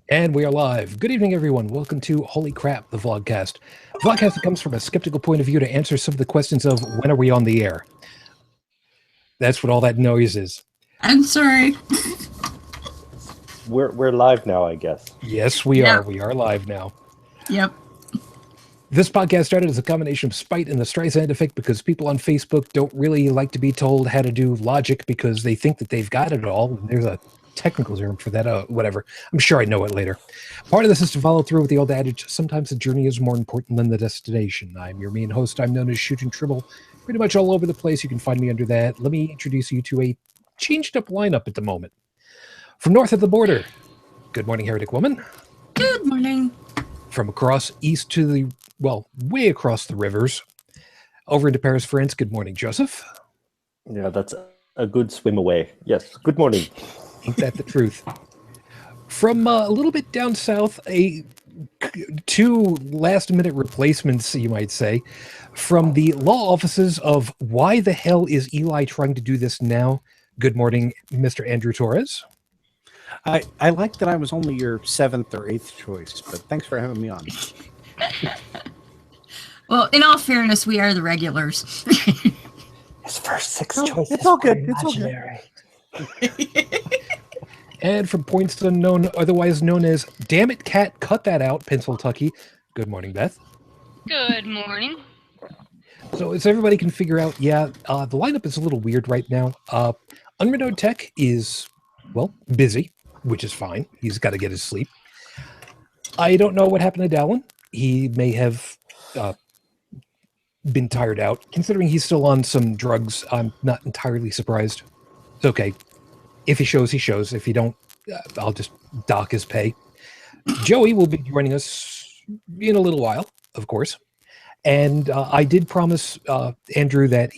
And we are live. Good evening, everyone. Welcome to Holy Crap, the vlogcast. Vlogcast that comes from a skeptical point of view to answer some of the questions of when are we on the air? That's what all that noise is. I'm sorry. We're live now, I guess. Yes, we are. We are live now. Yep. This podcast started as a combination of spite and the Streisand effect because people on Facebook don't really like to be told how to do logic because they think that they've got it all. There's a technical term for that, whatever. I'm sure I know it later. Part of this is to follow through with the old adage, sometimes the journey is more important than the destination. I'm your main host. I'm known as Shujin pretty much all over the place. You can find me under that. Let me introduce you to a changed up lineup at the moment. From north of the border, good morning, Heretic Woman. Good morning. From across east to the, well, way across the rivers, over into Paris, France, good morning, Joseph. Yeah, that's a good swim away. Yes, good morning. Ain't that the truth? From a little bit down south, two last-minute replacements, you might say, from the law offices of why the hell is Eli trying to do this now? Good morning, Mr. Andrew Torrez. I like that I was only your seventh or eighth choice, but thanks for having me on. Well, in all fairness, we are the regulars. His first six choices. It's all good. It's all good. And from points unknown, otherwise known as Damn It Cat, Cut That Out, Pennsylvania. Good morning, Beth. Good morning. So as everybody can figure out, the lineup is a little weird right now. Unrenewed Tech is, well, busy, which is fine. He's got to get his sleep. I don't know what happened to Dallin. He may have been tired out. Considering he's still on some drugs, I'm not entirely surprised. It's okay. If he shows, he shows. If he don't, I'll just dock his pay. Joey will be joining us in a little while, of course. And I did promise Andrew that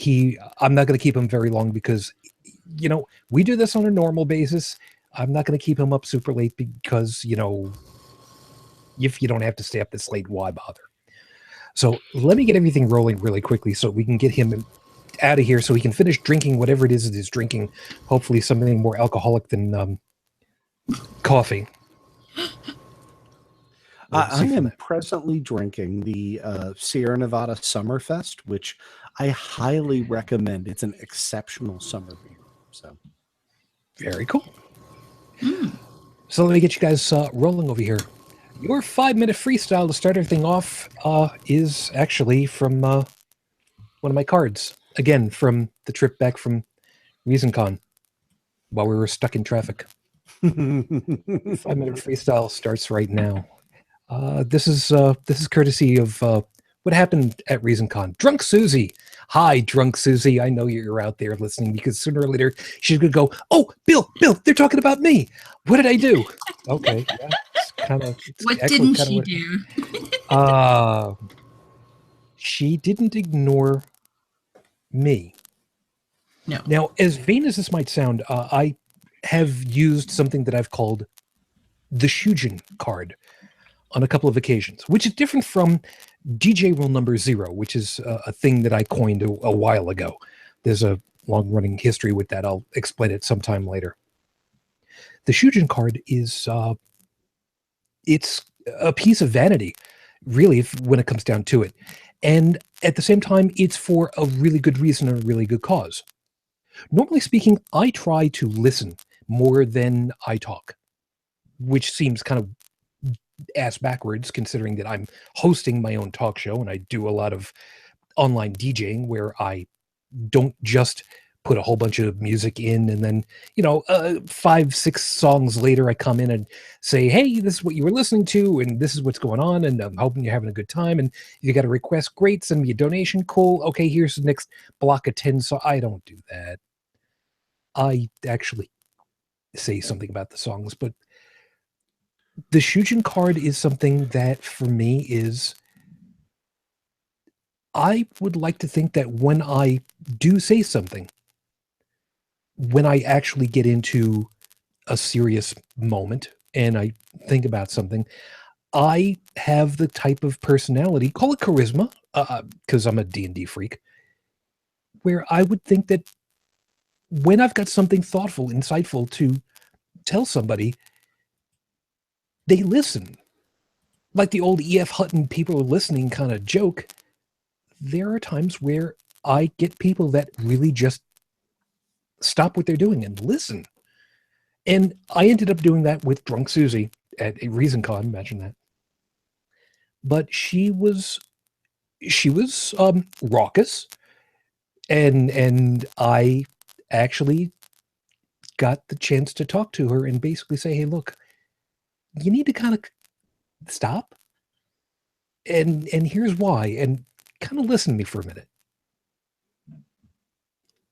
I'm not going to keep him very long because, we do this on a normal basis. I'm not going to keep him up super late because, if you don't have to stay up this late, why bother? So let me get everything rolling really quickly so we can get him out of here so he can finish drinking whatever it is that he's drinking. Hopefully something more alcoholic than coffee. I am presently drinking the Sierra Nevada Summerfest, which I highly recommend. It's an exceptional summer beer. So very cool. So let me get you guys rolling over here. Your 5-minute freestyle to start everything off is actually from one of my cards. Again, from the trip back from ReasonCon while we were stuck in traffic. 5-minute freestyle starts right now. This is courtesy of what happened at ReasonCon. Drunk Susie. Hi, Drunk Susie. I know you're out there listening because sooner or later she's going to go, oh, Bill, they're talking about me. What did I do? Okay. Yeah, what didn't she do? She didn't ignore me. No. Now, as vain as this might sound, I have used something that I've called the Shujin card on a couple of occasions, which is different from DJ rule number 0, which is a thing that I coined a while ago. There's a long-running history with that. I'll explain it sometime later. The Shujin card is it's a piece of vanity, really, when it comes down to it. And at the same time, it's for a really good reason and a really good cause. Normally speaking, I try to listen more than I talk, which seems kind of ass backwards considering that I'm hosting my own talk show and I do a lot of online DJing where I don't just put a whole bunch of music in and then 5-6 songs later I come in and say, hey, this is what you were listening to and this is what's going on and I'm hoping you're having a good time, and if you got a request, great, send me a donation, cool, okay, here's the next block of 10. So I don't do that. I actually say something about the songs, but the Shujin card is something that for me is, I would like to think that when I do say something, when I actually get into a serious moment and I think about something, I have the type of personality, call it charisma, because I'm a D&D freak, where I would think that when I've got something thoughtful, insightful to tell somebody, they listen. Like the old E.F. Hutton people are listening kind of joke, there are times where I get people that really just stop what they're doing and listen. And I ended up doing that with Drunk Susie at a ReasonCon, imagine that. But she was raucous, and I actually got the chance to talk to her and basically say, hey, look, you need to kind of stop. And here's why, and kind of listen to me for a minute.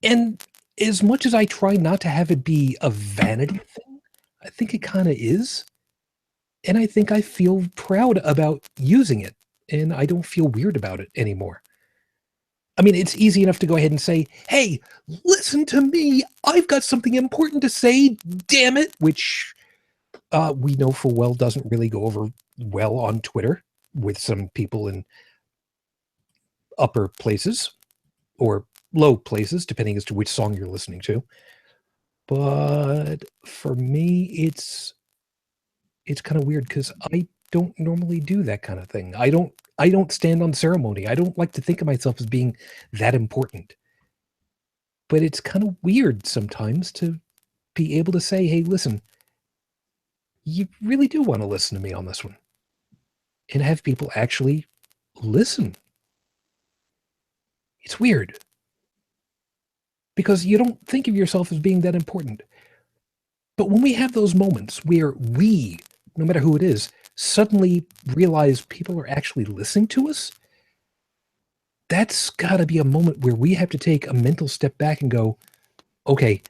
And as much as I try not to have it be a vanity thing, I think it kind of is. And I think I feel proud about using it, and I don't feel weird about it anymore. I mean, it's easy enough to go ahead and say, hey, listen to me. I've got something important to say, damn it, which we know full well doesn't really go over well on Twitter with some people in upper places or low places, depending as to which song you're listening to. But for me, it's kind of weird because I don't normally do that kind of thing. I don't stand on ceremony. I don't like to think of myself as being that important. But it's kind of weird sometimes to be able to say, hey, listen, you really do want to listen to me on this one. And have people actually listen. It's weird. Because you don't think of yourself as being that important. But when we have those moments where we, no matter who it is, suddenly realize people are actually listening to us, that's got to be a moment where we have to take a mental step back and go, okay,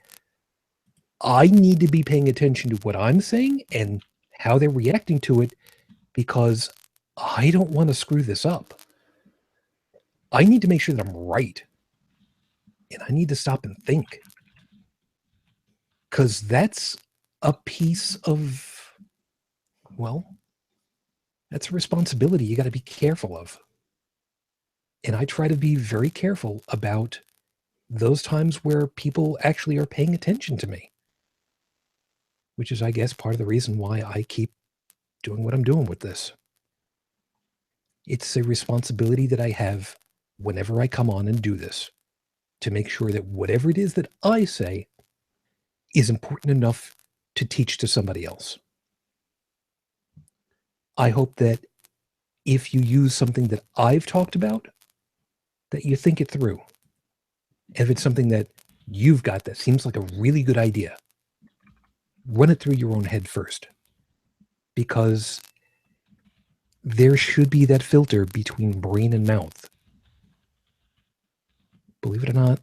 I need to be paying attention to what I'm saying and how they're reacting to it, because I don't want to screw this up. I need to make sure that I'm right. And I need to stop and think. Because that's a piece of, well, that's a responsibility you got to be careful of. And I try to be very careful about those times where people actually are paying attention to me. Which is, I guess, part of the reason why I keep doing what I'm doing with this. It's a responsibility that I have whenever I come on and do this, to make sure that whatever it is that I say is important enough to teach to somebody else. I hope that if you use something that I've talked about, that you think it through. If it's something that you've got that seems like a really good idea, run it through your own head first. Because there should be that filter between brain and mouth. Believe it or not,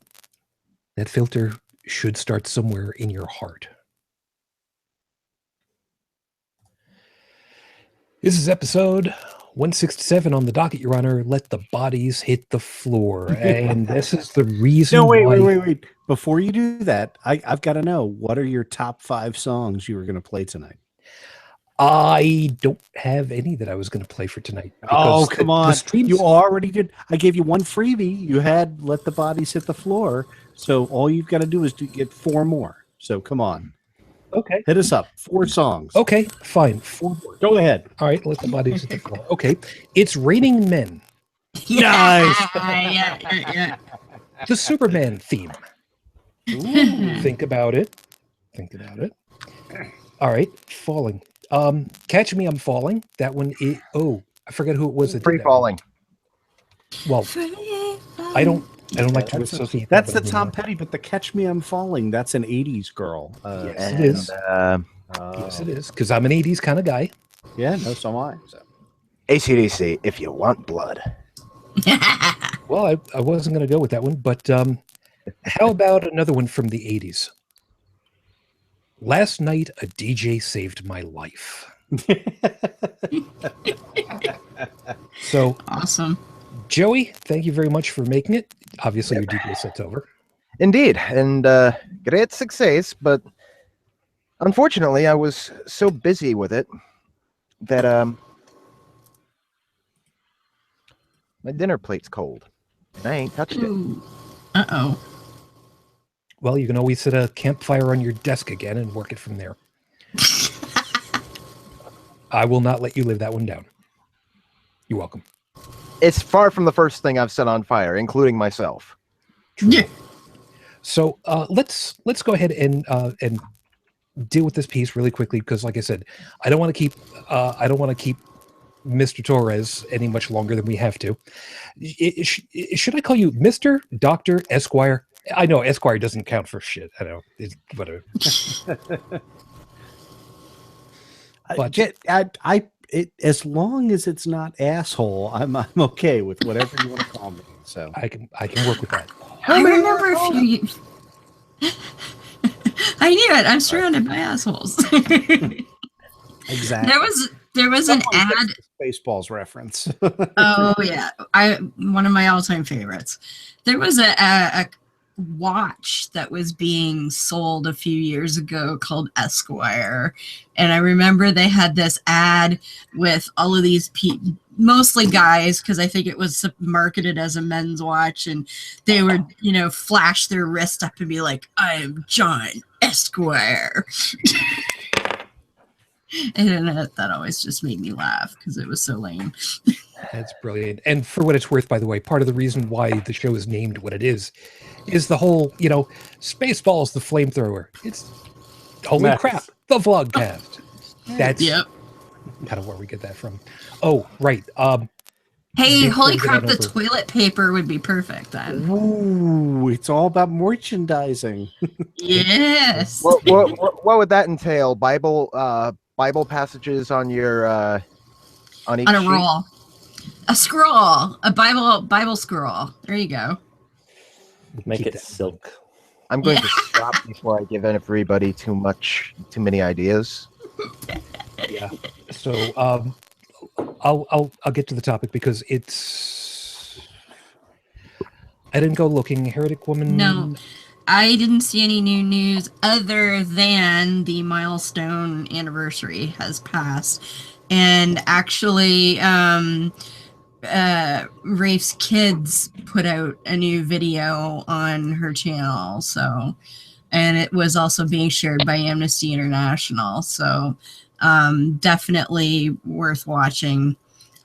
that filter should start somewhere in your heart. This is episode 167 on the docket, Your Honor. Let the bodies hit the floor. And this is the reason wait. Before you do that, I've got to know, what are your top 5 songs you were going to play tonight? I don't have any that I was going to play for tonight. Oh, come on. The streams, you already did. I gave you one freebie. You had Let the Bodies Hit the Floor. So all you've got to do is get 4 more. So come on. Okay. Hit us up. 4 songs. Okay, fine. 4 more. Go ahead. All right, Let the Bodies Hit the Floor. Okay. It's Raining Men. Nice. Yeah. The Superman theme. Ooh, think about it. All right, Falling. Catch Me, I'm Falling. That one is, I forgot who it was that Free did that one. Falling. Well, I don't like to associate That's that the with Tom anyone. Petty, but the Catch Me I'm Falling, that's an 80s girl. Yes, it is. Yes, it is. Because I'm an 80s kind of guy. Yeah, no, so am I. So. AC/DC, If You Want Blood. Well, I wasn't going to go with that one, but how about another one from the 80s? Last Night, a DJ Saved My Life. So Awesome. Joey, thank you very much for making it. Obviously, your DJ set's over. Indeed, and great success, but unfortunately, I was so busy with it that my dinner plate's cold, and I ain't touched it. Ooh. Uh-oh. Well, you can always set a campfire on your desk again and work it from there. I will not let you live that one down. You're welcome. It's far from the first thing I've set on fire, including myself. Yeah. So let's go ahead and deal with this piece really quickly because, like I said, I don't want to keep Mr. Torrez any much longer than we have to. Should I call you Mr. Dr. Esquire? I know Esquire doesn't count for shit. I know. Whatever. But as long as it's not asshole, I'm okay with whatever you want to call me. So I can work with that. I remember a few years. I knew it. I'm surrounded by assholes. exactly. There was an Someone ad. gets the Spaceballs reference. Oh yeah, one of my all-time favorites. There was a watch that was being sold a few years ago called Esquire, and I remember they had this ad with all of these people, mostly guys, because I think it was marketed as a men's watch, and they would, flash their wrist up and be like, "I'm John Esquire." And that always just made me laugh because it was so lame. That's brilliant. And for what it's worth, by the way, part of the reason why the show is named what it is the whole, Spaceballs, the flamethrower. It's holy crap, the vlogcast. That's kind of where we get that from. Oh, right. Hey, holy crap, the toilet paper would be perfect then. Ooh, it's all about merchandising. Yes. What would that entail? Bible passages on your on each on a sheet? roll. A scroll. A Bible scroll. There you go. Make it silk. I'm going to stop before I give everybody too many ideas. Yeah. So I'll get to the topic because I didn't go looking. Heretic woman. No, I didn't see any new news other than the milestone anniversary has passed, and actually, Rafe's kids put out a new video on her channel. So, and it was also being shared by Amnesty International. So, definitely worth watching.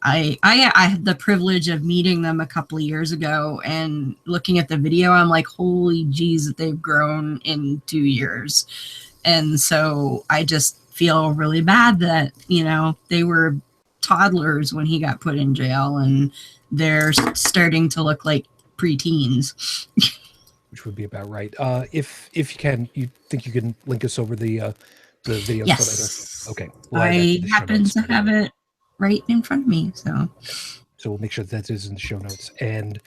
I had the privilege of meeting them a couple of years ago, and looking at the video, I'm like, holy geez, that they've grown in 2 years. And so I just feel really bad that, they were toddlers when he got put in jail, and they're starting to look like preteens. Which would be about right. If you can, you think you can link us over the videos Yes. for later? Okay. I happen to have it right in front of me, so we'll make sure that is in the show notes. And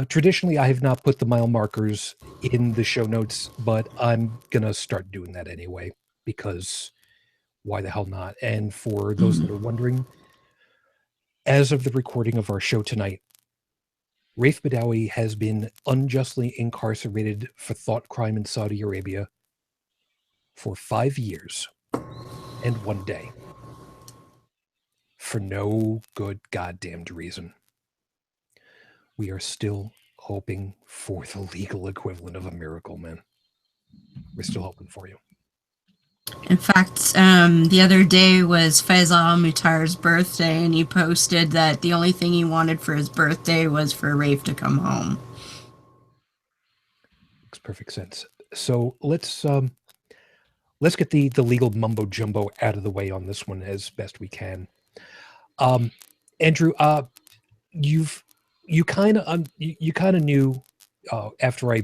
traditionally, I have not put the mile markers in the show notes, but I'm gonna start doing that anyway because why the hell not? And for those that are wondering, as of the recording of our show tonight, Raif Badawi has been unjustly incarcerated for thought crime in Saudi Arabia for 5 years and 1 day. For no good goddamned reason. We are still hoping for the legal equivalent of a miracle, man. We're still hoping for you. in fact, the other day was Faisal Mutar's birthday, and he posted that the only thing he wanted for his birthday was for Raif to come home. Makes perfect sense. So let's get the legal mumbo jumbo out of the way on this one as best we can. Andrew, you kind of knew after I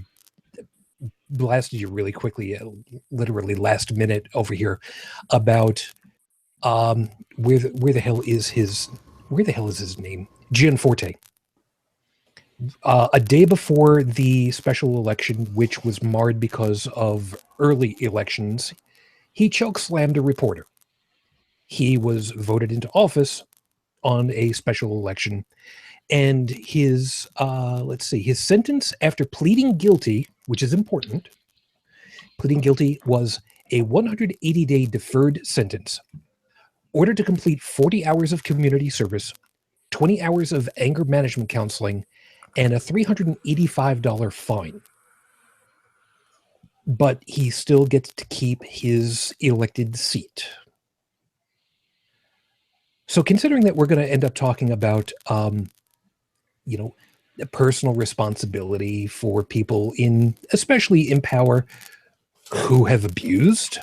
blasted you really quickly, literally last minute over here, about where the hell is his name? Gianforte. A day before the special election, which was marred because of early elections, he chokeslammed a reporter. He was voted into office on a special election, and his his sentence after pleading guilty, which is important, pleading guilty was a 180-day deferred sentence, ordered to complete 40 hours of community service, 20 hours of anger management counseling, and a $385 fine. But he still gets to keep his elected seat. So considering that we're going to end up talking about, personal responsibility for people especially in power, who have abused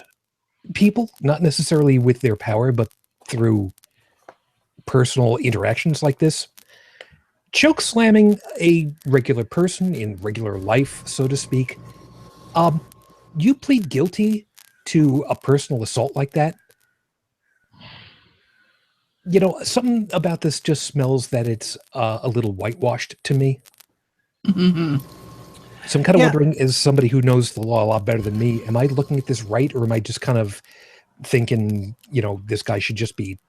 people, not necessarily with their power, but through personal interactions like this, choke slamming a regular person in regular life, so to speak, you plead guilty to a personal assault like that. Something about this just smells that it's a little whitewashed to me. Mm-hmm. So I'm kind of wondering, as somebody who knows the law a lot better than me, am I looking at this right, or am I just kind of thinking, this guy should just be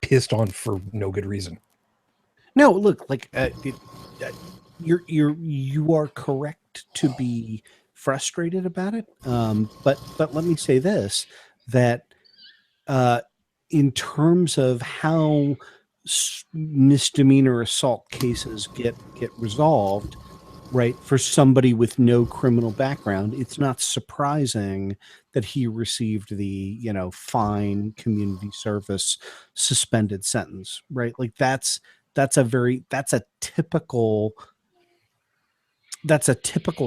pissed on for no good reason? No, look, like you are correct to be frustrated about it. But let me say this, that in terms of how misdemeanor assault cases get resolved, right, for somebody with no criminal background, it's not surprising that he received the fine, community service, suspended sentence, right? Like that's a typical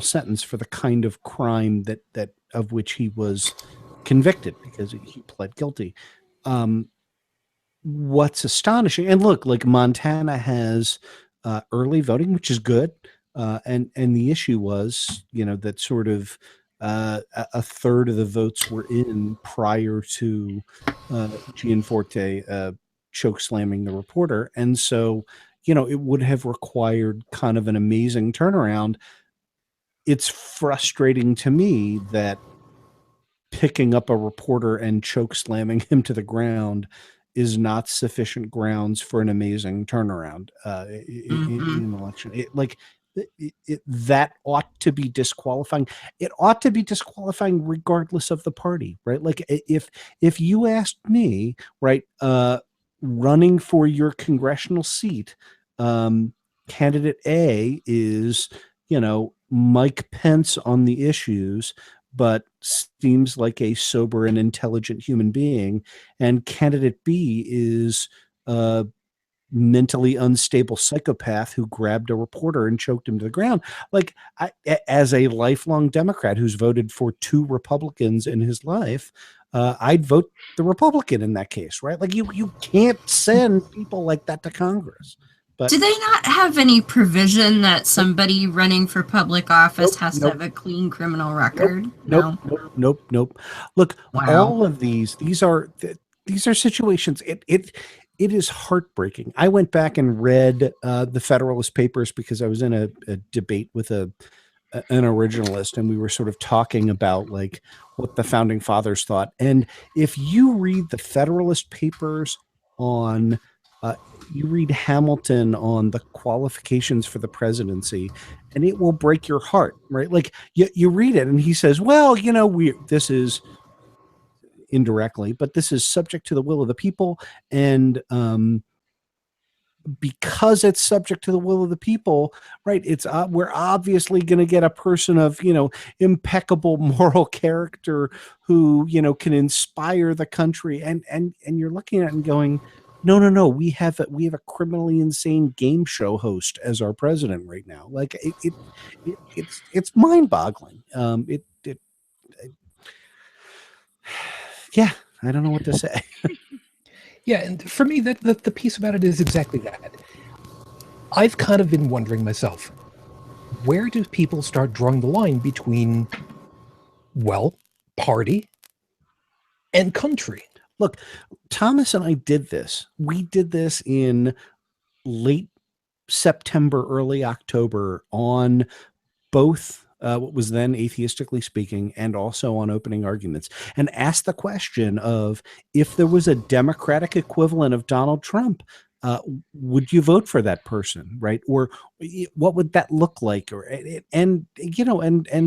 sentence for the kind of crime that of which he was convicted, because he pled guilty. What's astonishing, and look, like Montana has early voting, which is good, and the issue was that sort of a third of the votes were in prior to Gianforte choke slamming the reporter, and so it would have required kind of an amazing turnaround. It's frustrating to me that picking up a reporter and choke slamming him to the ground is not sufficient grounds for an amazing turnaround in an election. That ought to be disqualifying. It ought to be disqualifying regardless of the party, right? Like if you asked me, right, running for your congressional seat, candidate A is, Mike Pence on the issues, but seems like a sober and intelligent human being, and candidate B is a mentally unstable psychopath who grabbed a reporter and choked him to the ground. Like, as a lifelong Democrat who's voted for 2 Republicans in his life, I'd vote the Republican in that case, right? Like you can't send people like that to Congress. But do they not have any provision that somebody running for public office has to have a clean criminal record? Nope. Look, all of these are situations. It is heartbreaking. I went back and read the Federalist Papers because I was in a debate with an originalist, and we were sort of talking about like what the founding fathers thought. And if you read the Federalist Papers on you read Hamilton on the qualifications for the presidency, and it will break your heart, right? Like you read it, and he says, well, this is indirectly, but this is subject to the will of the people. And because it's subject to the will of the people, right, it's we're obviously going to get a person of impeccable moral character who can inspire the country, and you're looking at it and going, no, we have a criminally insane game show host as our president right now. Like it's mind-boggling. Yeah, I don't know what to say. Yeah, and for me, that the piece about it is exactly that. I've kind of been wondering myself, where do people start drawing the line between, party and country? Look, Thomas and I did this. We did this in late September, early October on both what was then Atheistically Speaking and also on Opening Arguments, and asked the question of, if there was a Democratic equivalent of Donald Trump, would you vote for that person, right? Or what would that look like? Or and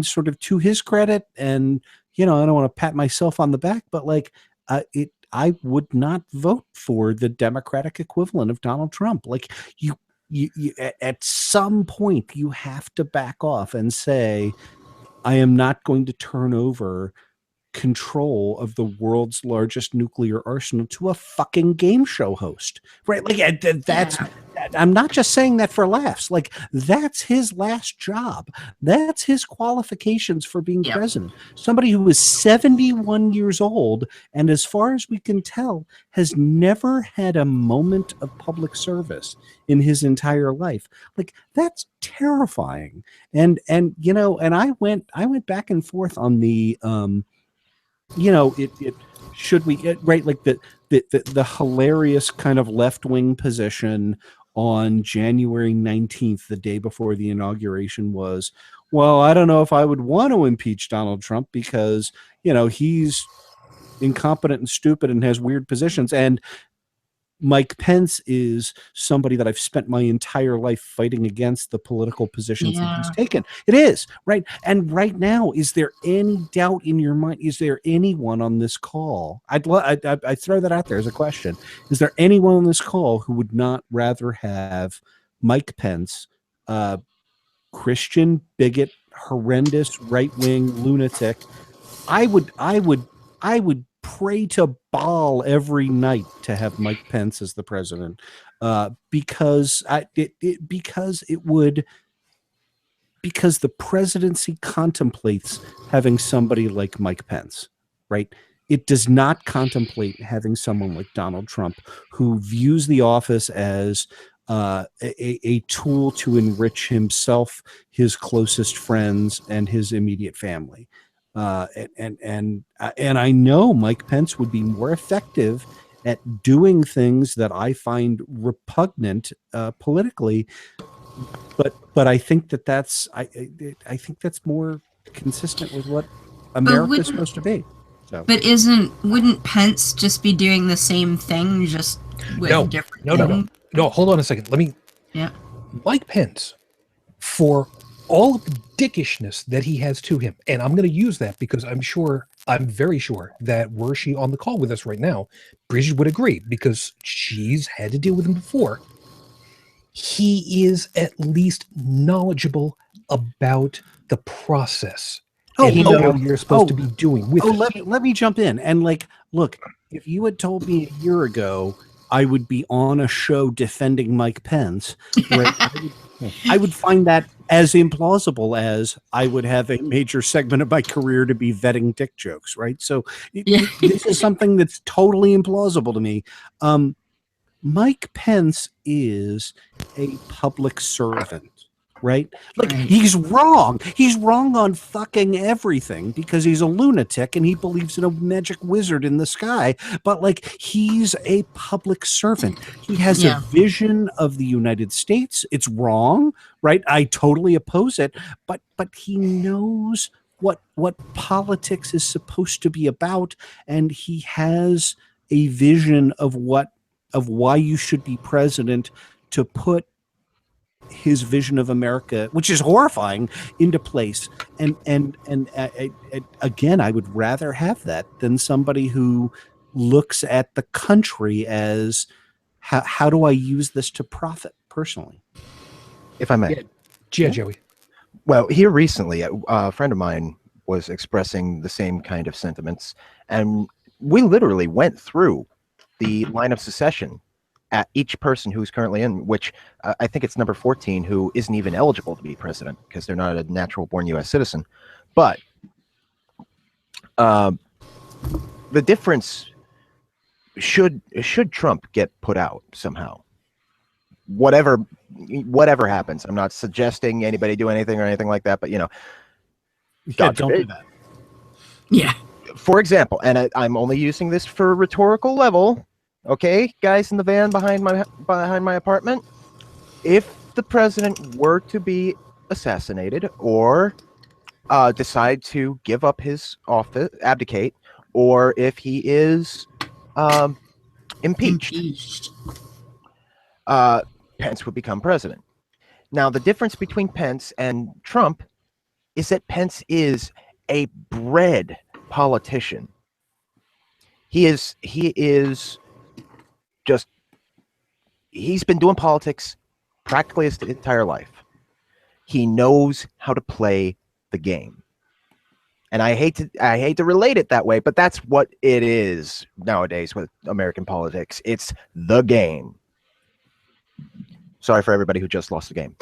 sort of to his credit, and I don't want to pat myself on the back, but like I would not vote for the Democratic equivalent of Donald Trump. Like you at some point you have to back off and say, I am not going to turn over control of the world's largest nuclear arsenal to a fucking game show host, right? Like that's, I'm not just saying that for laughs. Like, that's his last job. That's his qualifications for being president. Somebody who is 71 years old, and as far as we can tell, has never had a moment of public service in his entire life. Like, that's terrifying. And you know, and I went back and forth on the you know, it should we right, like the hilarious kind of left-wing position on January 19th, the day before the inauguration, was, well, I don't know if I would want to impeach Donald Trump because, you know, he's incompetent and stupid and has weird positions. And Mike Pence is somebody that I've spent my entire life fighting against the political positions that he's taken. It is, right? And right now, is there any doubt in your mind? Is there anyone on this call? I throw that out there as a question. Is there anyone on this call who would not rather have Mike Pence, Christian bigot, horrendous right-wing lunatic? I would pray to Baal every night to have Mike Pence as the president, because the presidency contemplates having somebody like Mike Pence, right? It does not contemplate having someone like Donald Trump, who views the office as a tool to enrich himself, his closest friends, and his immediate family. And I know Mike Pence would be more effective at doing things that I find repugnant politically, but I think that's I think that's more consistent with what America's supposed to be. So. But wouldn't Pence just be doing the same thing, just with different? No. Hold on a second. Let me. Yeah. Mike Pence, for all of the dickishness that he has to him, and I'm going to use that because I'm very sure that were she on the call with us right now, Bridget would agree, because she's had to deal with him before. He is at least knowledgeable about the process. How you're supposed to be doing with it. Let me jump in. And like, look, if you had told me a year ago I would be on a show defending Mike Pence, right, I would find that as implausible as I would have a major segment of my career to be vetting dick jokes, right? So this is something that's totally implausible to me. Mike Pence is a public servant, right? Like, he's wrong. He's wrong on fucking everything because he's a lunatic and he believes in a magic wizard in the sky. But like, he's a public servant. He has a vision of the United States. It's wrong, right? I totally oppose it. But he knows what politics is supposed to be about, and he has a vision of why you should be president, to put his vision of America, which is horrifying, into place. And again, I would rather have that than somebody who looks at the country as how do I use this to profit personally? If I may. Yeah, Joey. Well, here recently, a friend of mine was expressing the same kind of sentiments, and we literally went through the line of secession at each person who's currently in, which I think it's number 14, who isn't even eligible to be president because they're not a natural born U.S. citizen. But the difference, should Trump get put out somehow, whatever happens, I'm not suggesting anybody do anything or anything like that, but God don't do that. Yeah. For example, and I'm only using this for rhetorical level. Okay, guys in the van behind my apartment, if the president were to be assassinated or decide to give up his office, abdicate, or if he is impeached, Pence would become president. Now, the difference between Pence and Trump is that Pence is a bred politician. He is just, he's been doing politics practically his entire life. He knows how to play the game. And I hate to relate it that way, but that's what it is nowadays with American politics. It's the game. Sorry for everybody who just lost the game.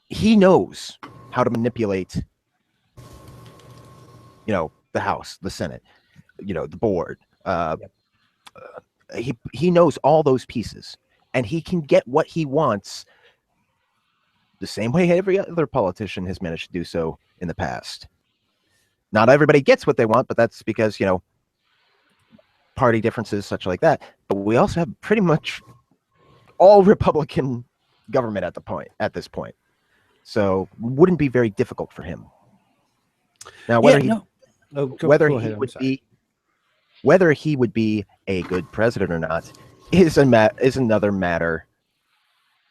He knows how to manipulate, the House, the Senate, the board. He knows all those pieces, and he can get what he wants the same way every other politician has managed to do so in the past. Not everybody gets what they want, but that's because, party differences, such like that. But we also have pretty much all Republican government at this point. So it wouldn't be very difficult for him. Now, whether he would be a good president or not is another matter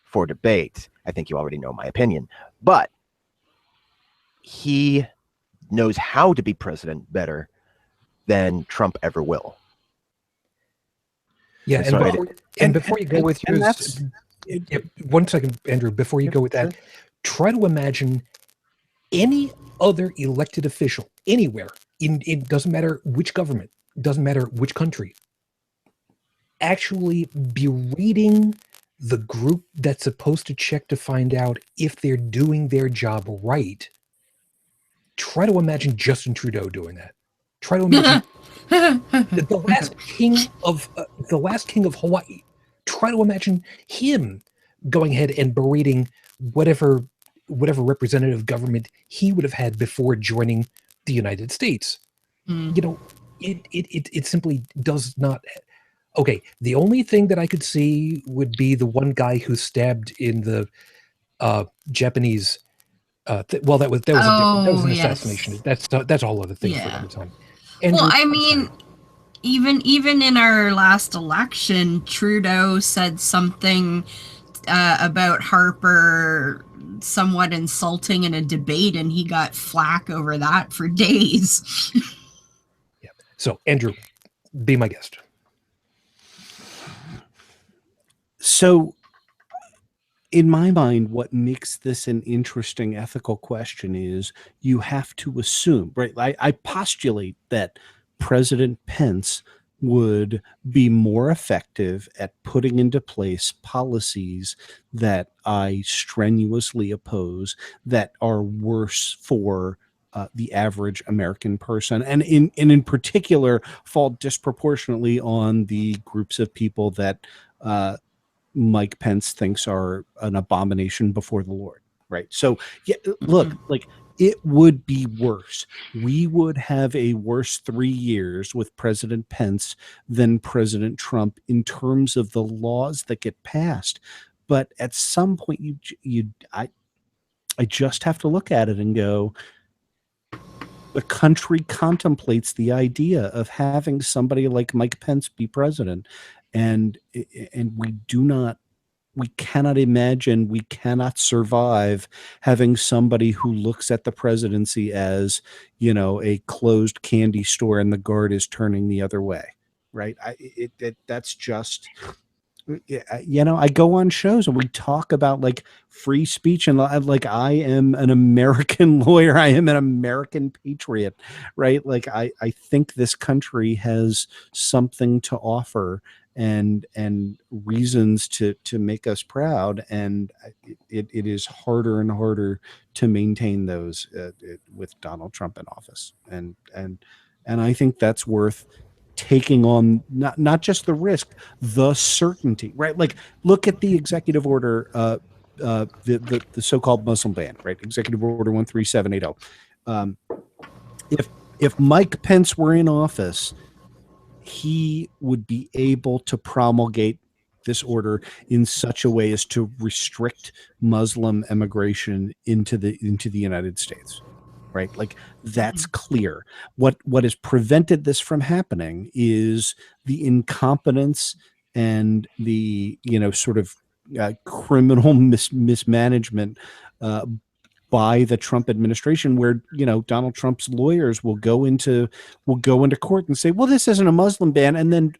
for debate. I think you already know my opinion, but he knows how to be president better than Trump ever will. Yeah, before you go with yours, one second, Andrew, before you go with that, try to imagine any other elected official anywhere, it doesn't matter which government, doesn't matter which country, actually berating the group that's supposed to check to find out if they're doing their job right. Try to imagine Justin Trudeau doing that. Try to imagine the last king of Hawaii. Try to imagine him going ahead and berating whatever representative government he would have had before joining the United States. It simply does not. Okay, the only thing that I could see would be the one guy who stabbed in the Japanese. That was an assassination. That's a whole other thing for another time. Well, I mean, even in our last election, Trudeau said something about Harper somewhat insulting in a debate, and he got flack over that for days. Yeah. So, Andrew, be my guest. So, in my mind, what makes this an interesting ethical question is you have to assume, right? I postulate that President Pence would be more effective at putting into place policies that I strenuously oppose, that are worse for the average American person, and in particular fall disproportionately on the groups of people that Mike Pence thinks are an abomination before the Lord, right? So, yeah, look, like, it would be worse. We would have a worse 3 years with President Pence than President Trump in terms of the laws that get passed. But at some point, I just have to look at it and go, the country contemplates the idea of having somebody like Mike Pence be president. And we cannot imagine, we cannot survive having somebody who looks at the presidency as, a closed candy store and the guard is turning the other way. Right. That's just, I go on shows and we talk about like free speech and like, I am an American lawyer. I am an American patriot, right? Like, I think this country has something to offer and reasons to make us proud, and it is harder and harder to maintain those with Donald Trump in office, and I think that's worth taking on, not just the risk, the certainty, right? Like, look at the executive order, the so-called Muslim ban, right? Executive Order 13780. If Mike Pence were in office, he would be able to promulgate this order in such a way as to restrict Muslim immigration into the United States, right? Like, that's clear. What has prevented this from happening is the incompetence and the sort of criminal mismanagement by the Trump administration, where Donald Trump's lawyers will go into court and say, well, this isn't a Muslim ban, and then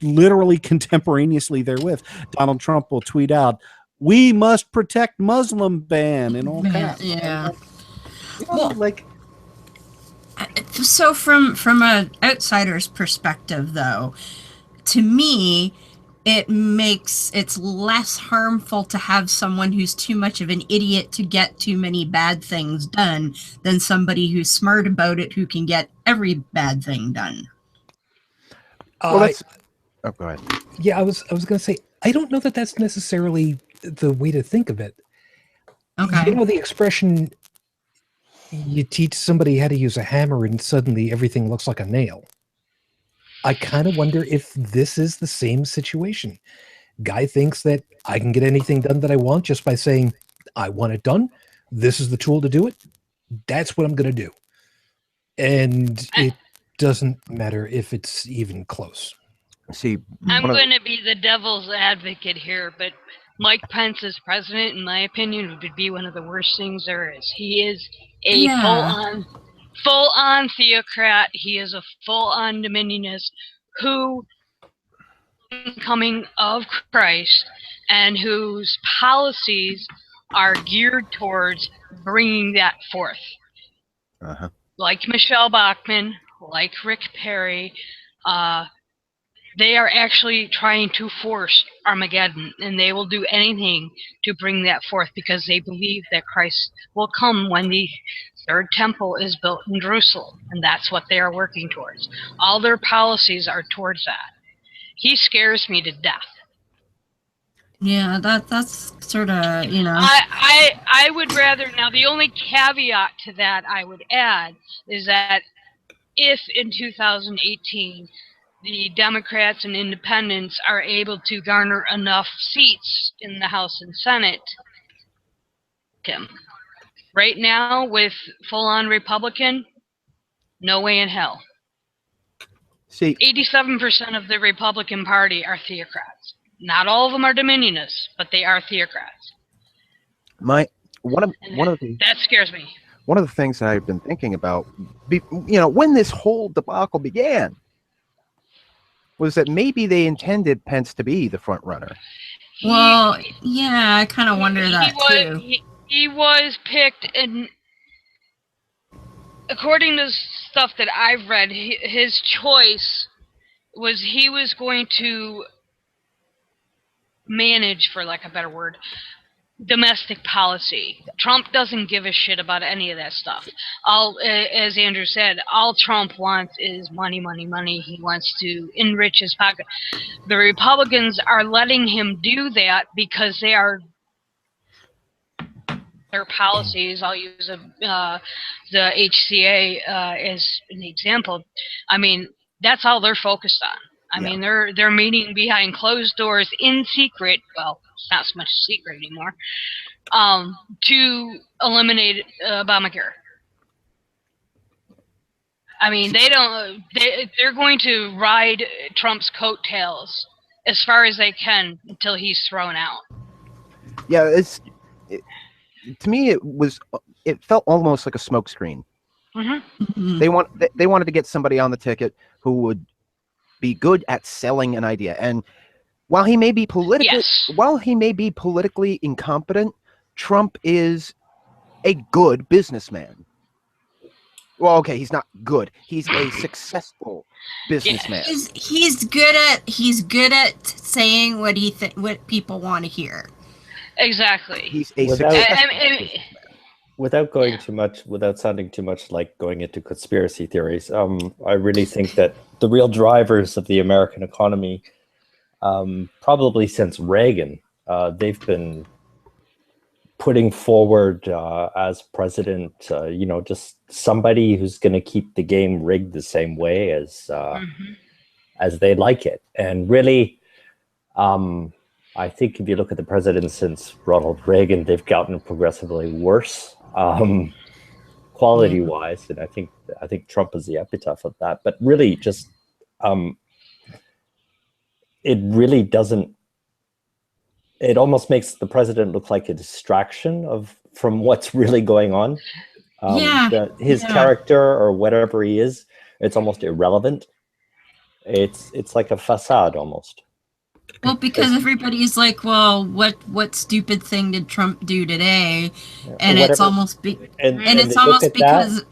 literally contemporaneously therewith, Donald Trump will tweet out, "We must protect Muslim ban" in all caps. Yeah. You know, like, So from a outsider's perspective, though, to me, it's less harmful to have someone who's too much of an idiot to get too many bad things done than somebody who's smart about it who can get every bad thing done. well, that's. Oh, go ahead. Yeah, I was going to say, I don't know that that's necessarily the way to think of it. Okay. You know the expression, you teach somebody how to use a hammer and suddenly everything looks like a nail. I kind of wonder if this is the same situation. Guy thinks that I can get anything done that I want just by saying, I want it done. This is the tool to do it. That's what I'm going to do. And it doesn't matter if it's even close. See, I'm one of- going to be the devil's advocate here, but Mike Pence as president, in my opinion, would be one of the worst things there is. He is a Yeah. full-on theocrat. He is a full-on dominionist who coming of Christ and whose policies are geared towards bringing that forth. uh-huh. Like Michelle Bachmann, like Rick Perry, they are actually trying to force Armageddon, and they will do anything to bring that forth because they believe that Christ will come when the third temple is built in Jerusalem, and that's what they are working towards. All their policies are towards that. He scares me to death. Yeah, that's sort of, I would rather, now the only caveat to that I would add is that if in 2018 the Democrats and independents are able to garner enough seats in the House and Senate, right now with full-on Republican, no way in hell. See, 87% of the Republican Party are theocrats. Not all of them are dominionists, but they are theocrats. one of the That scares me. one of the things that I've been thinking about, when this whole debacle began, was that maybe they intended Pence to be the front runner. well, yeah, I kind of wonder that too. He was picked, and according to stuff that I've read, his choice was he was going to manage, for lack of a better word, domestic policy. Trump doesn't give a shit about any of that stuff. As Andrew said, all Trump wants is money, money, money. He wants to enrich his pocket. The Republicans are letting him do that because their policies. I'll use the HCA as an example. I mean, that's all they're focused on. I mean, they're meeting behind closed doors in secret. Well, it's not so much secret anymore. To eliminate Obamacare. I mean, they're going to ride Trump's coattails as far as they can until he's thrown out. Yeah, to me it felt almost like a smokescreen. Mm-hmm. They wanted to get somebody on the ticket who would be good at selling an idea. And while he may be politically incompetent, Trump is a good businessman. Well, okay, he's not good. He's a successful businessman. He's good at saying what people want to hear. Exactly. He's a successful businessman. Without sounding too much like going into conspiracy theories, I really think that the real drivers of the American economy, probably since Reagan, they've been putting forward as president, just somebody who's going to keep the game rigged the same way as they like it. And really, I think if you look at the presidents since Ronald Reagan, they've gotten progressively worse, quality-wise, and I think Trump is the epitaph of that. But really, just it really doesn't. It almost makes the president look like a distraction from what's really going on. His character or whatever he is, it's almost irrelevant. It's like a facade almost. Well, because everybody's like, well, what stupid thing did Trump do today? And it's Whatever. almost And it's they look almost at that, because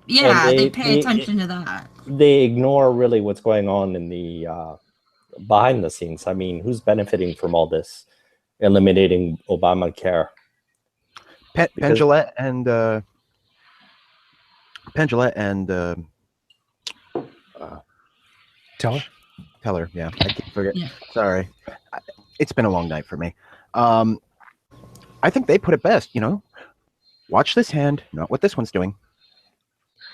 and they pay attention to that. they ignore really what's going on in the behind the scenes. I mean, who's benefiting from all this? Eliminating Obamacare. Pendulette and Teller. Yeah, I can't forget. Yeah. Sorry, it's been a long night for me. I think they put it best. Watch this hand, not what this one's doing.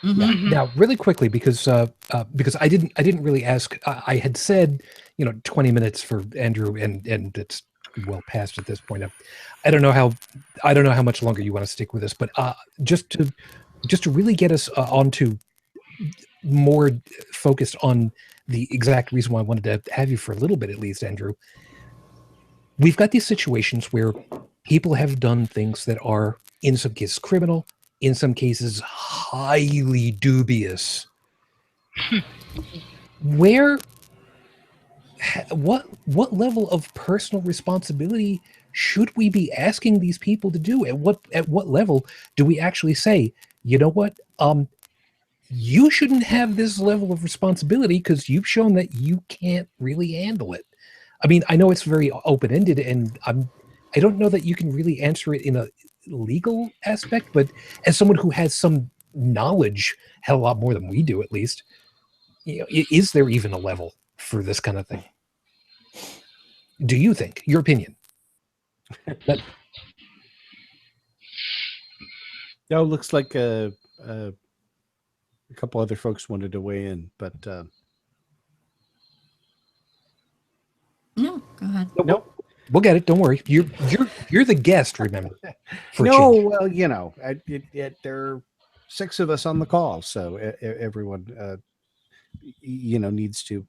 Mm-hmm. Now, really quickly, because I didn't really ask. I had said 20 minutes for Andrew, and it's well past at this point. I don't know how much longer you want to stick with this, but just to really get us onto more focused on the exact reason why I wanted to have you for a little bit at least, Andrew. We've got these situations where people have done things that are in some cases criminal, in some cases highly dubious. What level of personal responsibility should we be asking these people to do? At what level do we actually say, you know what, you shouldn't have this level of responsibility because you've shown that you can't really handle it? I mean, I know it's very open-ended, and I don't know that you can really answer it in a legal aspect, but as someone who has some knowledge, hell, a lot more than we do at least, is there even a level for this kind of thing? Do you think? Your opinion? No, it looks like a couple other folks wanted to weigh in, but No, go ahead. nope. We'll get it. Don't worry. You're the guest. Remember? No, well, there are 6 of us on the call, so everyone, needs to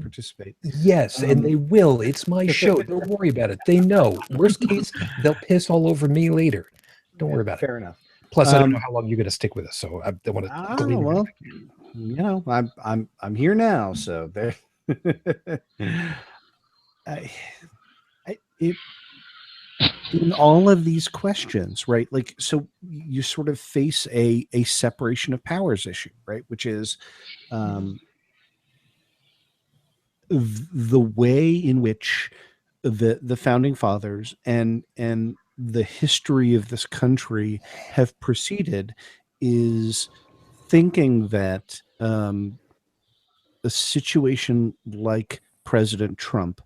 participate. Yes, and they will. It's my show. Don't worry about it. They know. Worst case, they'll piss all over me later. Don't worry about it. Fair enough. Plus, I don't know how long you're going to stick with us, so I don't want to. Well, I'm here now, so there. In all of these questions, right? Like, so you sort of face a separation of powers issue, right? Which is the way in which the founding fathers and the history of this country have proceeded is thinking that a situation like President Trump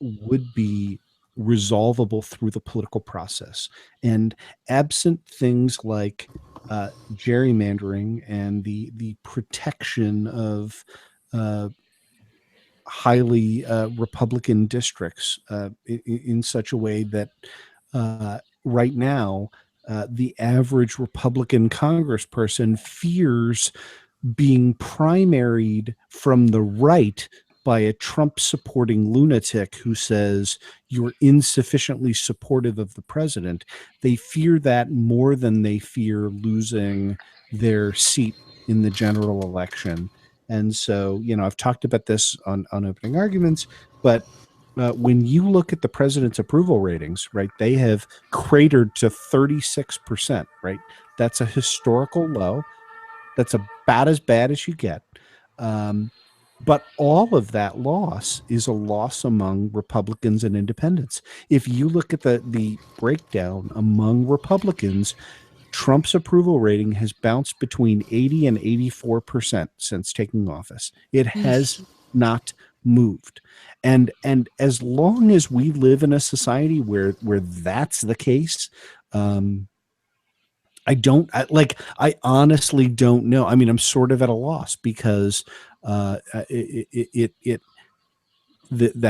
would be resolvable through the political process, and absent things like gerrymandering and the protection of highly Republican districts in such a way that right now the average Republican congressperson fears being primaried from the right by a Trump supporting lunatic who says you're insufficiently supportive of the president. They fear that more than they fear losing their seat in the general election. And so, I've talked about this on opening arguments, but when you look at the president's approval ratings, right, they have cratered to 36%, right? That's a historical low. That's about as bad as you get. But all of that loss is a loss among Republicans and independents. If you look at the breakdown among Republicans, Trump's approval rating has bounced between 80 and 84% since taking office. It has not moved. And as long as we live in a society where that's the case, I honestly don't know. I mean, I'm sort of at a loss because the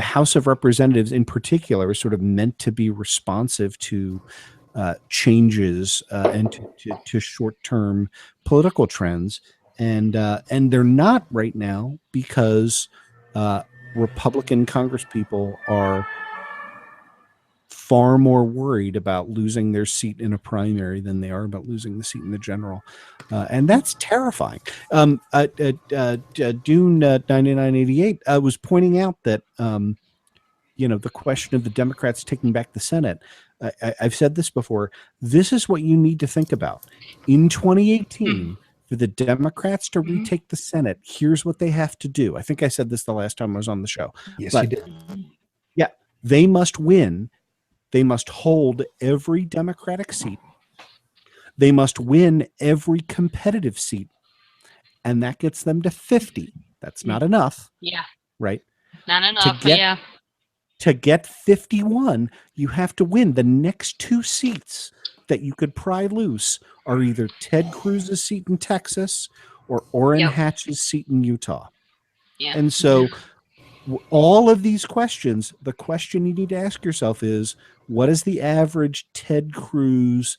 House of Representatives in particular is sort of meant to be responsive to changes and to short-term political trends, and they're not right now because Republican congresspeople are far more worried about losing their seat in a primary than they are about losing the seat in the general. And that's terrifying. Dune 9988 was pointing out that, the question of the Democrats taking back the Senate. I've said this before. This is what you need to think about. In 2018, for the Democrats to retake the Senate, here's what they have to do. I think I said this the last time I was on the show. Yes, but you did. Yeah, they must win. They must hold every Democratic seat. They must win every competitive seat. And that gets them to 50. That's not enough. Yeah. Right? Not enough, yeah. To get 51, you have to win. The next 2 seats that you could pry loose are either Ted Cruz's seat in Texas or Orrin Hatch's seat in Utah. Yeah. And so all of these questions, the question you need to ask yourself is, what does the average Ted Cruz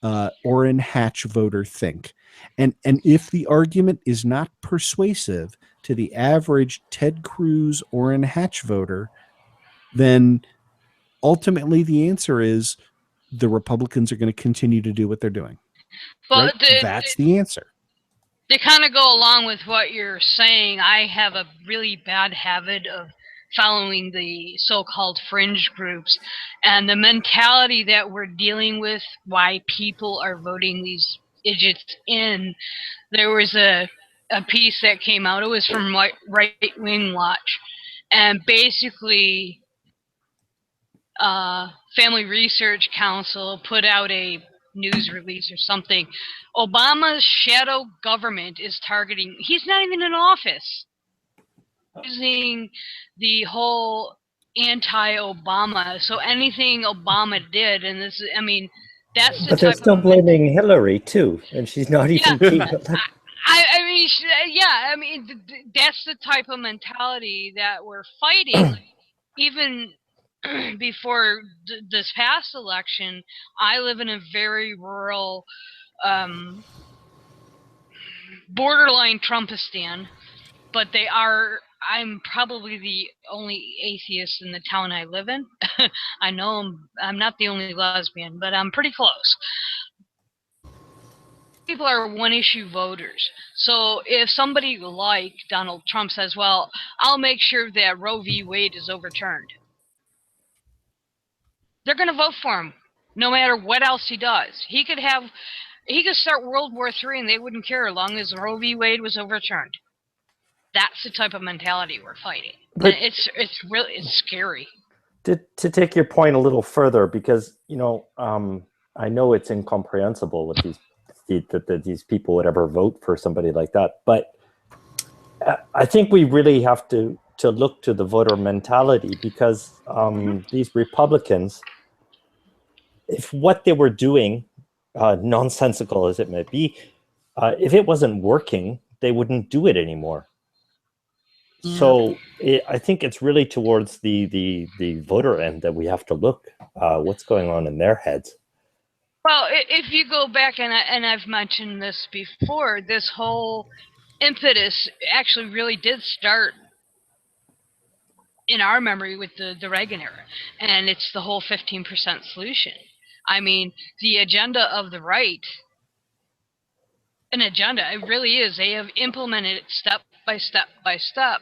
Orrin Hatch voter think? And if the argument is not persuasive to the average Ted Cruz Orrin Hatch voter, then ultimately the answer is the Republicans are going to continue to do what they're doing. Well, right? That's the answer. To kind of go along with what you're saying, I have a really bad habit of following the so-called fringe groups and the mentality that we're dealing with, why people are voting these idiots in. There was a piece that came out. It was from Right Wing Watch, and basically Family Research Council put out a news release or something. Obama's shadow government is targeting, he's not even in office, using the whole anti-Obama, so anything Obama did, and this, I mean, that's the But they're type still of blaming Hillary too, and she's not even being elected. I mean, that's the type of mentality that we're fighting. Even before this past election, I live in a very rural, borderline Trumpistan, but I'm probably the only atheist in the town I live in. I know I'm not the only lesbian, but I'm pretty close. People are one-issue voters. So if somebody like Donald Trump says, well, I'll make sure that Roe v. Wade is overturned, they're going to vote for him, no matter what else he does. He could start World War III and they wouldn't care as long as Roe v. Wade was overturned. That's the type of mentality we're fighting. But it's scary. To take your point a little further, because I know it's incomprehensible with that these people would ever vote for somebody like that, but I think we really have to look to the voter mentality, because these Republicans, if what they were doing, nonsensical as it may be, if it wasn't working, they wouldn't do it anymore. Yeah. So I think it's really towards the voter end that we have to look what's going on in their heads. Well, if you go back, and I've mentioned this before, this whole impetus actually really did start in our memory with the Reagan era, and it's the whole 15% solution. I mean, the agenda of the right, an agenda, it really is. They have implemented it step by step by step.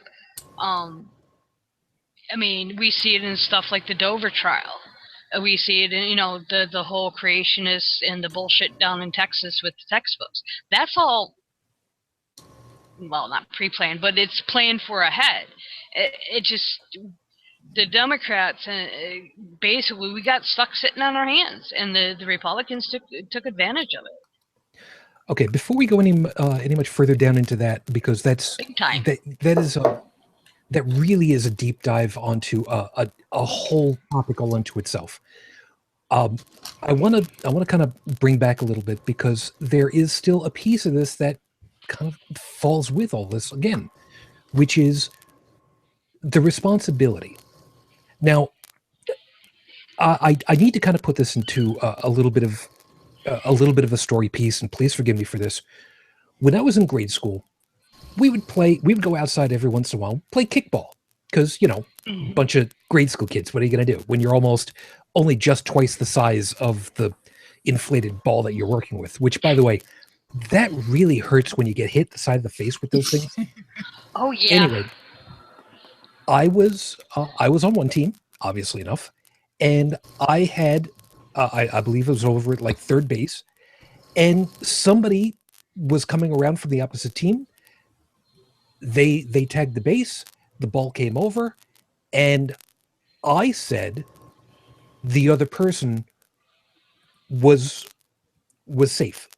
I mean, we see it in stuff like the Dover trial. We see it in, the whole creationists and the bullshit down in Texas with the textbooks. That's all, well, not pre-planned, but it's planned for ahead. It just, the Democrats, basically, we got stuck sitting on our hands, and the Republicans took advantage of it. Okay, before we go any much further down into that, because that's big time. That really is a deep dive onto a whole topic all unto itself. I want to kind of bring back a little bit, because there is still a piece of this that kind of falls with all this again, which is the responsibility. Now, I need to kind of put this into a little bit of a story piece, and please forgive me for this. When I was in grade school, we would go outside every once in a while, play kickball, because, a bunch of grade school kids, what are you going to do when you're almost only just twice the size of the inflated ball that you're working with, which, by the way, that really hurts when you get hit the side of the face with those things. Oh yeah. Anyway, I was on one team, obviously enough, and I had I believe it was over at like third base, and somebody was coming around from the opposite team. They tagged the base, the ball came over, and I said the other person was safe,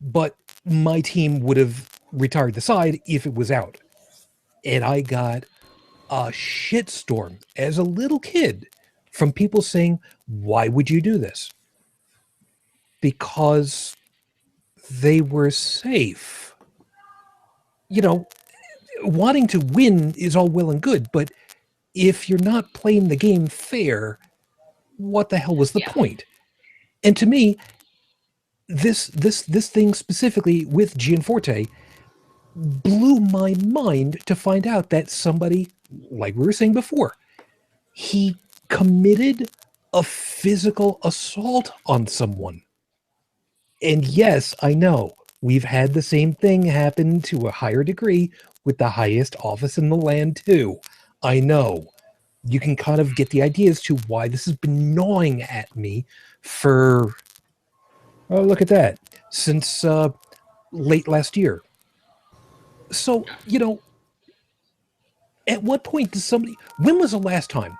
but my team would have retired the side if it was out. And I got a shitstorm as a little kid from people saying, why would you do this? Because they were safe. You know, wanting to win is all well and good, but if you're not playing the game fair, what the hell was the point? And to me, this thing specifically with Gianforte blew my mind to find out that somebody, like we were saying before, he committed a physical assault on someone. And yes, I know we've had the same thing happen to a higher degree with the highest office in the land too. I know. You can kind of get the idea as to why this has been gnawing at me for, oh, look at that, since late last year. So, you know, at what point does somebody, when was the last time